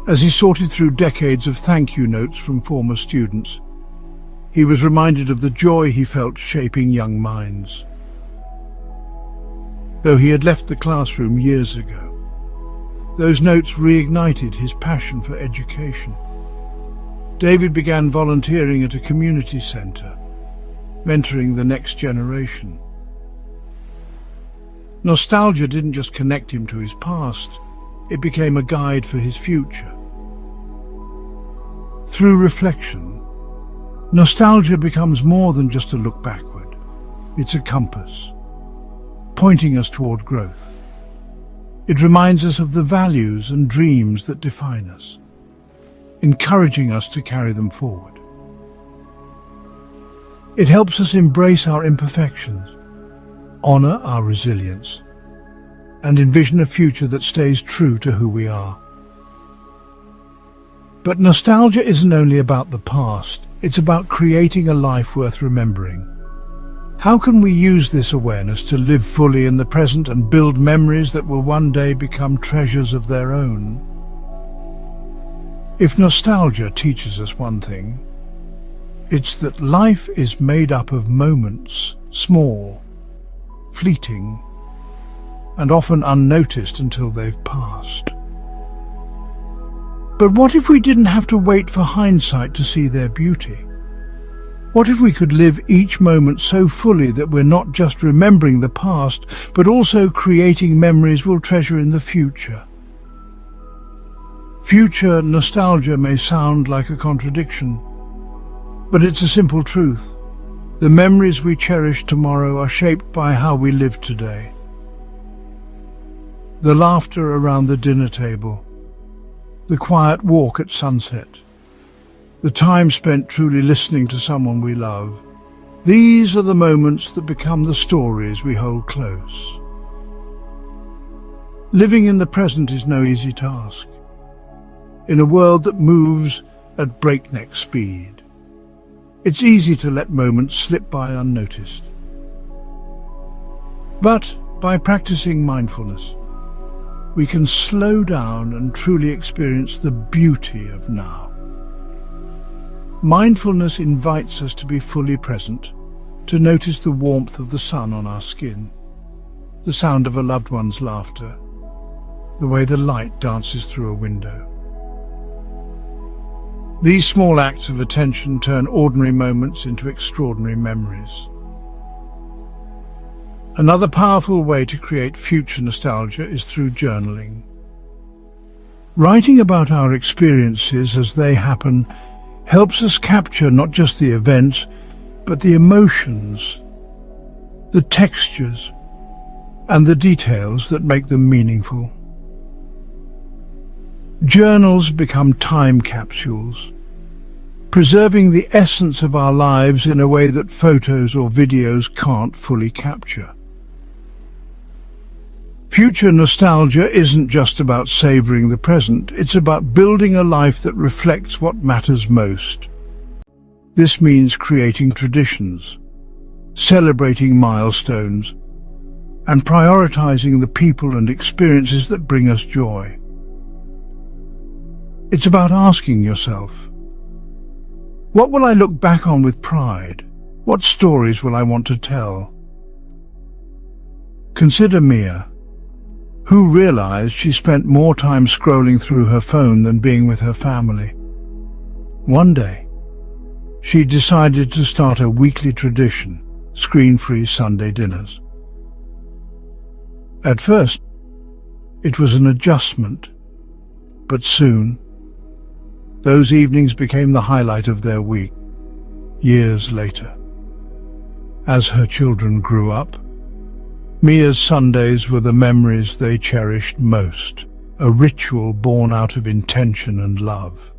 As he sorted through decades of thank you notes from former students, he was reminded of the joy he felt shaping young minds. Though he had left the classroom years ago, those notes reignited his passion for education. David began volunteering at a community centre, mentoring the next generation. Nostalgia didn't just connect him to his past, it became a guide for his future. Through reflection, nostalgia becomes more than just a look backward. It's a compass, pointing us toward growth. It reminds us of the values and dreams that define us, encouraging us to carry them forward. It helps us embrace our imperfections, honor our resilience, and envision a future that stays true to who we are. But nostalgia isn't only about the past, it's about creating a life worth remembering. How can we use this awareness to live fully in the present and build memories that will one day become treasures of their own? If nostalgia teaches us one thing, it's that life is made up of moments, small, fleeting, and often unnoticed until they've passed. But what if we didn't have to wait for hindsight to see their beauty? What if we could live each moment so fully that we're not just remembering the past, but also creating memories we'll treasure in the future? Future nostalgia may sound like a contradiction, but it's a simple truth. The memories we cherish tomorrow are shaped by how we live today. The laughter around the dinner table, the quiet walk at sunset, the time spent truly listening to someone we love. These are the moments that become the stories we hold close. Living in the present is no easy task. In a world that moves at breakneck speed, it's easy to let moments slip by unnoticed. But by practicing mindfulness, we can slow down and truly experience the beauty of now. Mindfulness invites us to be fully present, to notice the warmth of the sun on our skin, the sound of a loved one's laughter, the way the light dances through a window. These small acts of attention turn ordinary moments into extraordinary memories. Another powerful way to create future nostalgia is through journaling. Writing about our experiences as they happen helps us capture not just the events, but the emotions, the textures, and the details that make them meaningful. Journals become time capsules, preserving the essence of our lives in a way that photos or videos can't fully capture. Future nostalgia isn't just about savoring the present, it's about building a life that reflects what matters most. This means creating traditions, celebrating milestones, and prioritizing the people and experiences that bring us joy. It's about asking yourself, what will I look back on with pride? What stories will I want to tell? Consider Mia, who realized she spent more time scrolling through her phone than being with her family. One day, she decided to start a weekly tradition, screen-free Sunday dinners. At first, it was an adjustment, but soon, those evenings became the highlight of their week. Years later, as her children grew up, Mia's Sundays were the memories they cherished most, a ritual born out of intention and love.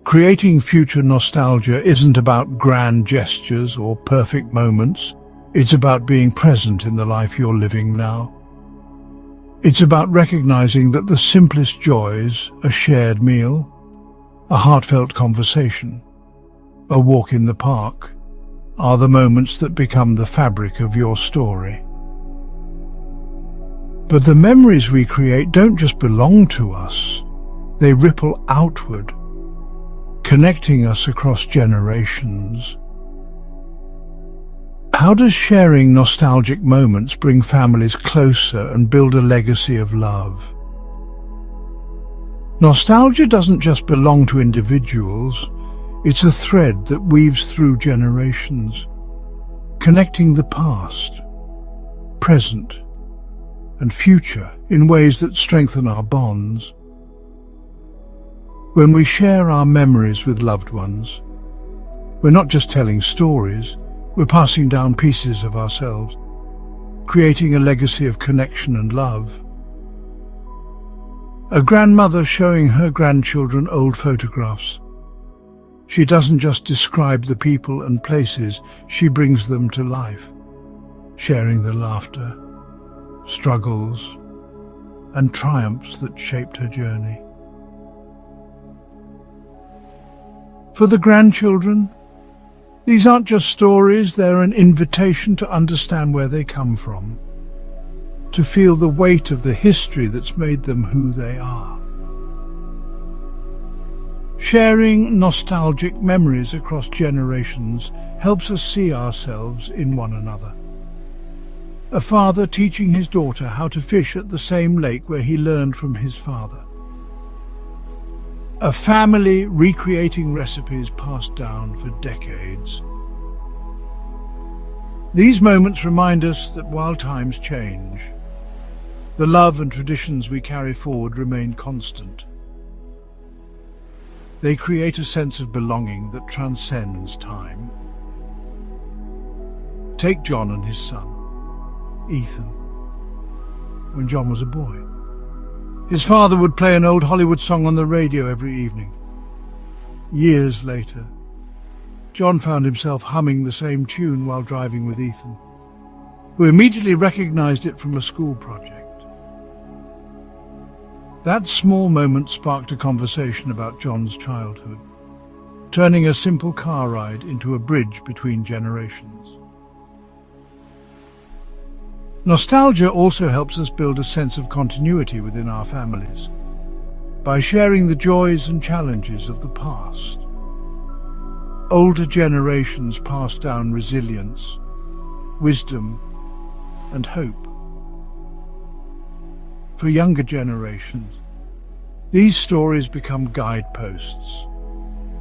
Creating future nostalgia isn't about grand gestures or perfect moments. It's about being present in the life you're living now. It's about recognizing that the simplest joys, a shared meal, a heartfelt conversation, a walk in the park, are the moments that become the fabric of your story. But the memories we create don't just belong to us. They ripple outward, connecting us across generations. How does sharing nostalgic moments bring families closer and build a legacy of love? Nostalgia doesn't just belong to individuals. It's a thread that weaves through generations, connecting the past, present, and future in ways that strengthen our bonds. When we share our memories with loved ones, we're not just telling stories, we're passing down pieces of ourselves, creating a legacy of connection and love. A grandmother showing her grandchildren old photographs. She doesn't just describe the people and places, she brings them to life, sharing the laughter, struggles, and triumphs that shaped her journey. For the grandchildren, these aren't just stories, they're an invitation to understand where they come from, to feel the weight of the history that's made them who they are. Sharing nostalgic memories across generations helps us see ourselves in one another. A father teaching his daughter how to fish at the same lake where he learned from his father. A family recreating recipes passed down for decades. These moments remind us that while times change, the love and traditions we carry forward remain constant. They create a sense of belonging that transcends time. Take John and his son, Ethan. When John was a boy, his father would play an old Hollywood song on the radio every evening. Years later, John found himself humming the same tune while driving with Ethan, who immediately recognized it from a school project. That small moment sparked a conversation about John's childhood, turning a simple car ride into a bridge between generations. Nostalgia also helps us build a sense of continuity within our families by sharing the joys and challenges of the past. Older generations pass down resilience, wisdom, and hope. For younger generations, these stories become guideposts,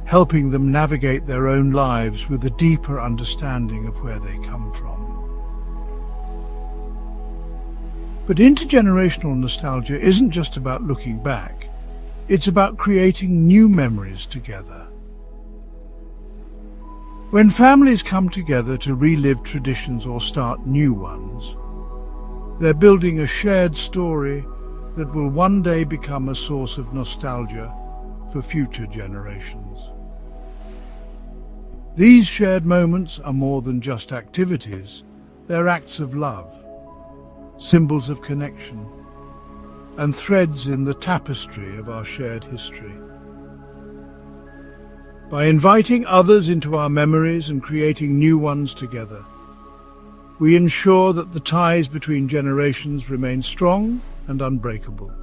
helping them navigate their own lives with a deeper understanding of where they come from. But intergenerational nostalgia isn't just about looking back. It's about creating new memories together. When families come together to relive traditions or start new ones, they're building a shared story that will one day become a source of nostalgia for future generations. These shared moments are more than just activities. They're acts of love, symbols of connection, and threads in the tapestry of our shared history. By inviting others into our memories and creating new ones together, we ensure that the ties between generations remain strong and unbreakable.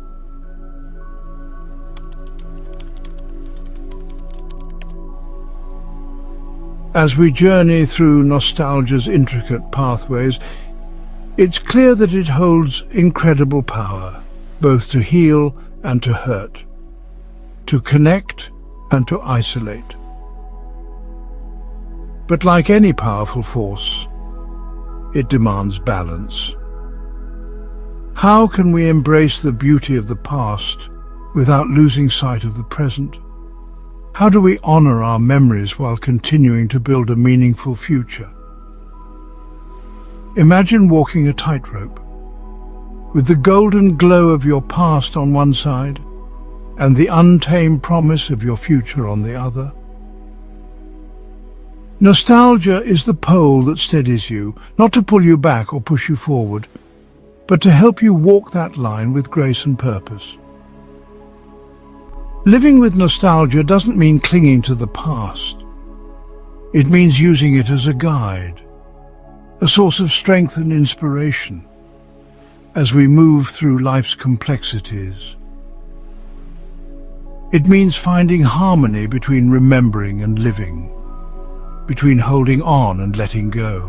As we journey through nostalgia's intricate pathways, it's clear that it holds incredible power, both to heal and to hurt, to connect and to isolate. But like any powerful force, it demands balance. How can we embrace the beauty of the past without losing sight of the present? How do we honor our memories while continuing to build a meaningful future? Imagine walking a tightrope, with the golden glow of your past on one side and the untamed promise of your future on the other. Nostalgia is the pole that steadies you, not to pull you back or push you forward, but to help you walk that line with grace and purpose. Living with nostalgia doesn't mean clinging to the past. It means using it as a guide, a source of strength and inspiration as we move through life's complexities. It means finding harmony between remembering and living, between holding on and letting go.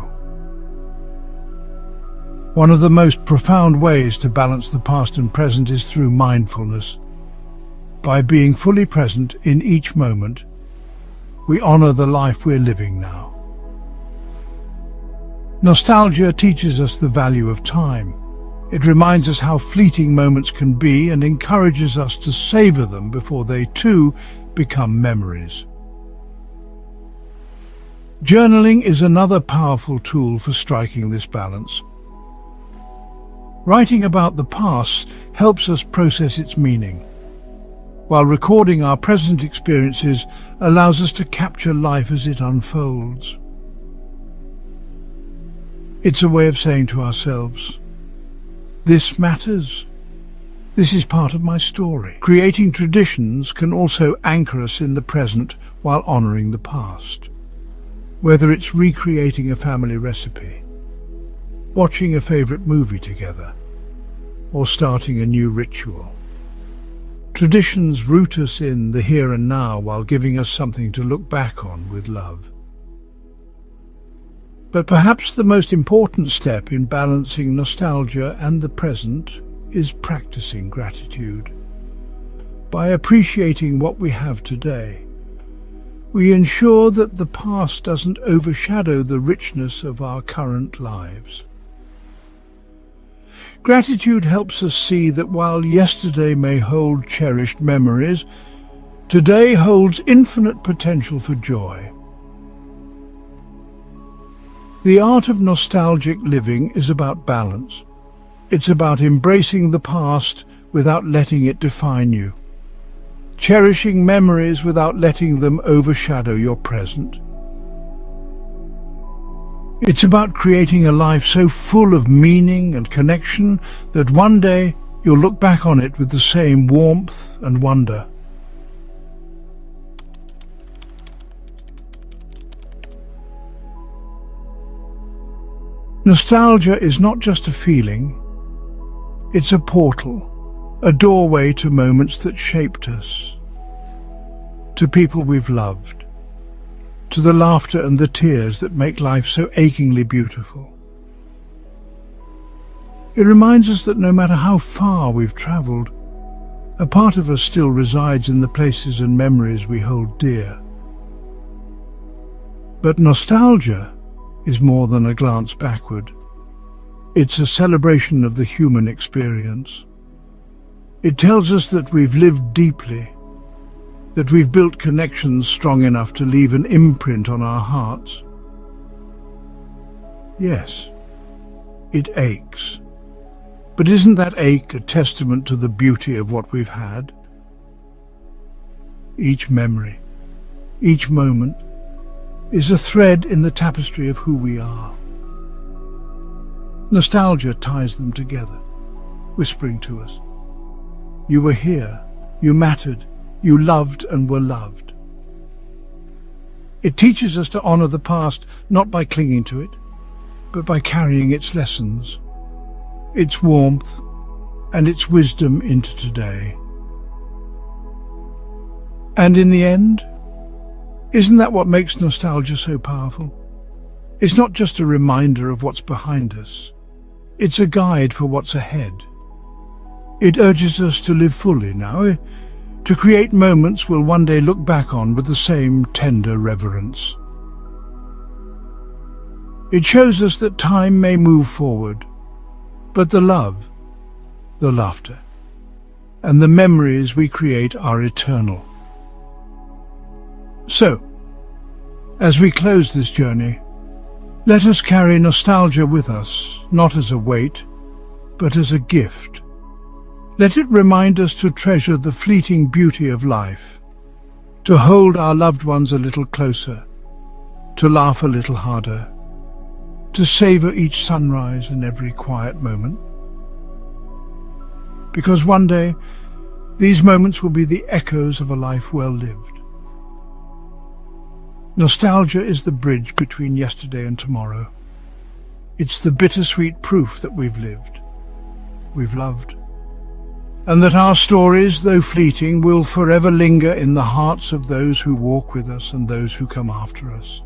One of the most profound ways to balance the past and present is through mindfulness. By being fully present in each moment, we honor the life we're living now. Nostalgia teaches us the value of time. It reminds us how fleeting moments can be and encourages us to savor them before they too become memories. Journaling is another powerful tool for striking this balance. Writing about the past helps us process its meaning, while recording our present experiences allows us to capture life as it unfolds. It's a way of saying to ourselves, this matters. This is part of my story. Creating traditions can also anchor us in the present while honoring the past. Whether it's recreating a family recipe, watching a favorite movie together, or starting a new ritual. Traditions root us in the here and now while giving us something to look back on with love. But perhaps the most important step in balancing nostalgia and the present is practicing gratitude. By appreciating what we have today, we ensure that the past doesn't overshadow the richness of our current lives. Gratitude helps us see that while yesterday may hold cherished memories, today holds infinite potential for joy. The art of nostalgic living is about balance. It's about embracing the past without letting it define you, cherishing memories without letting them overshadow your present. It's about creating a life so full of meaning and connection that one day you'll look back on it with the same warmth and wonder. Nostalgia is not just a feeling, it's a portal, a doorway to moments that shaped us, to people we've loved, to the laughter and the tears that make life so achingly beautiful. It reminds us that no matter how far we've traveled, a part of us still resides in the places and memories we hold dear. But nostalgia is more than a glance backward. It's a celebration of the human experience. It tells us that we've lived deeply, that we've built connections strong enough to leave an imprint on our hearts. Yes, it aches. But isn't that ache a testament to the beauty of what we've had? Each memory, each moment, is a thread in the tapestry of who we are. Nostalgia ties them together, whispering to us, "You were here, you mattered, you loved and were loved." It teaches us to honor the past, not by clinging to it, but by carrying its lessons, its warmth, and its wisdom into today. And in the end, isn't that what makes nostalgia so powerful? It's not just a reminder of what's behind us. It's a guide for what's ahead. It urges us to live fully now, to create moments we'll one day look back on with the same tender reverence. It shows us that time may move forward, but the love, the laughter, and the memories we create are eternal. So, as we close this journey, let us carry nostalgia with us, not as a weight, but as a gift. Let it remind us to treasure the fleeting beauty of life, to hold our loved ones a little closer, to laugh a little harder, to savor each sunrise and every quiet moment. Because one day, these moments will be the echoes of a life well lived. Nostalgia is the bridge between yesterday and tomorrow. It's the bittersweet proof that we've lived, we've loved, and that our stories, though fleeting, will forever linger in the hearts of those who walk with us and those who come after us.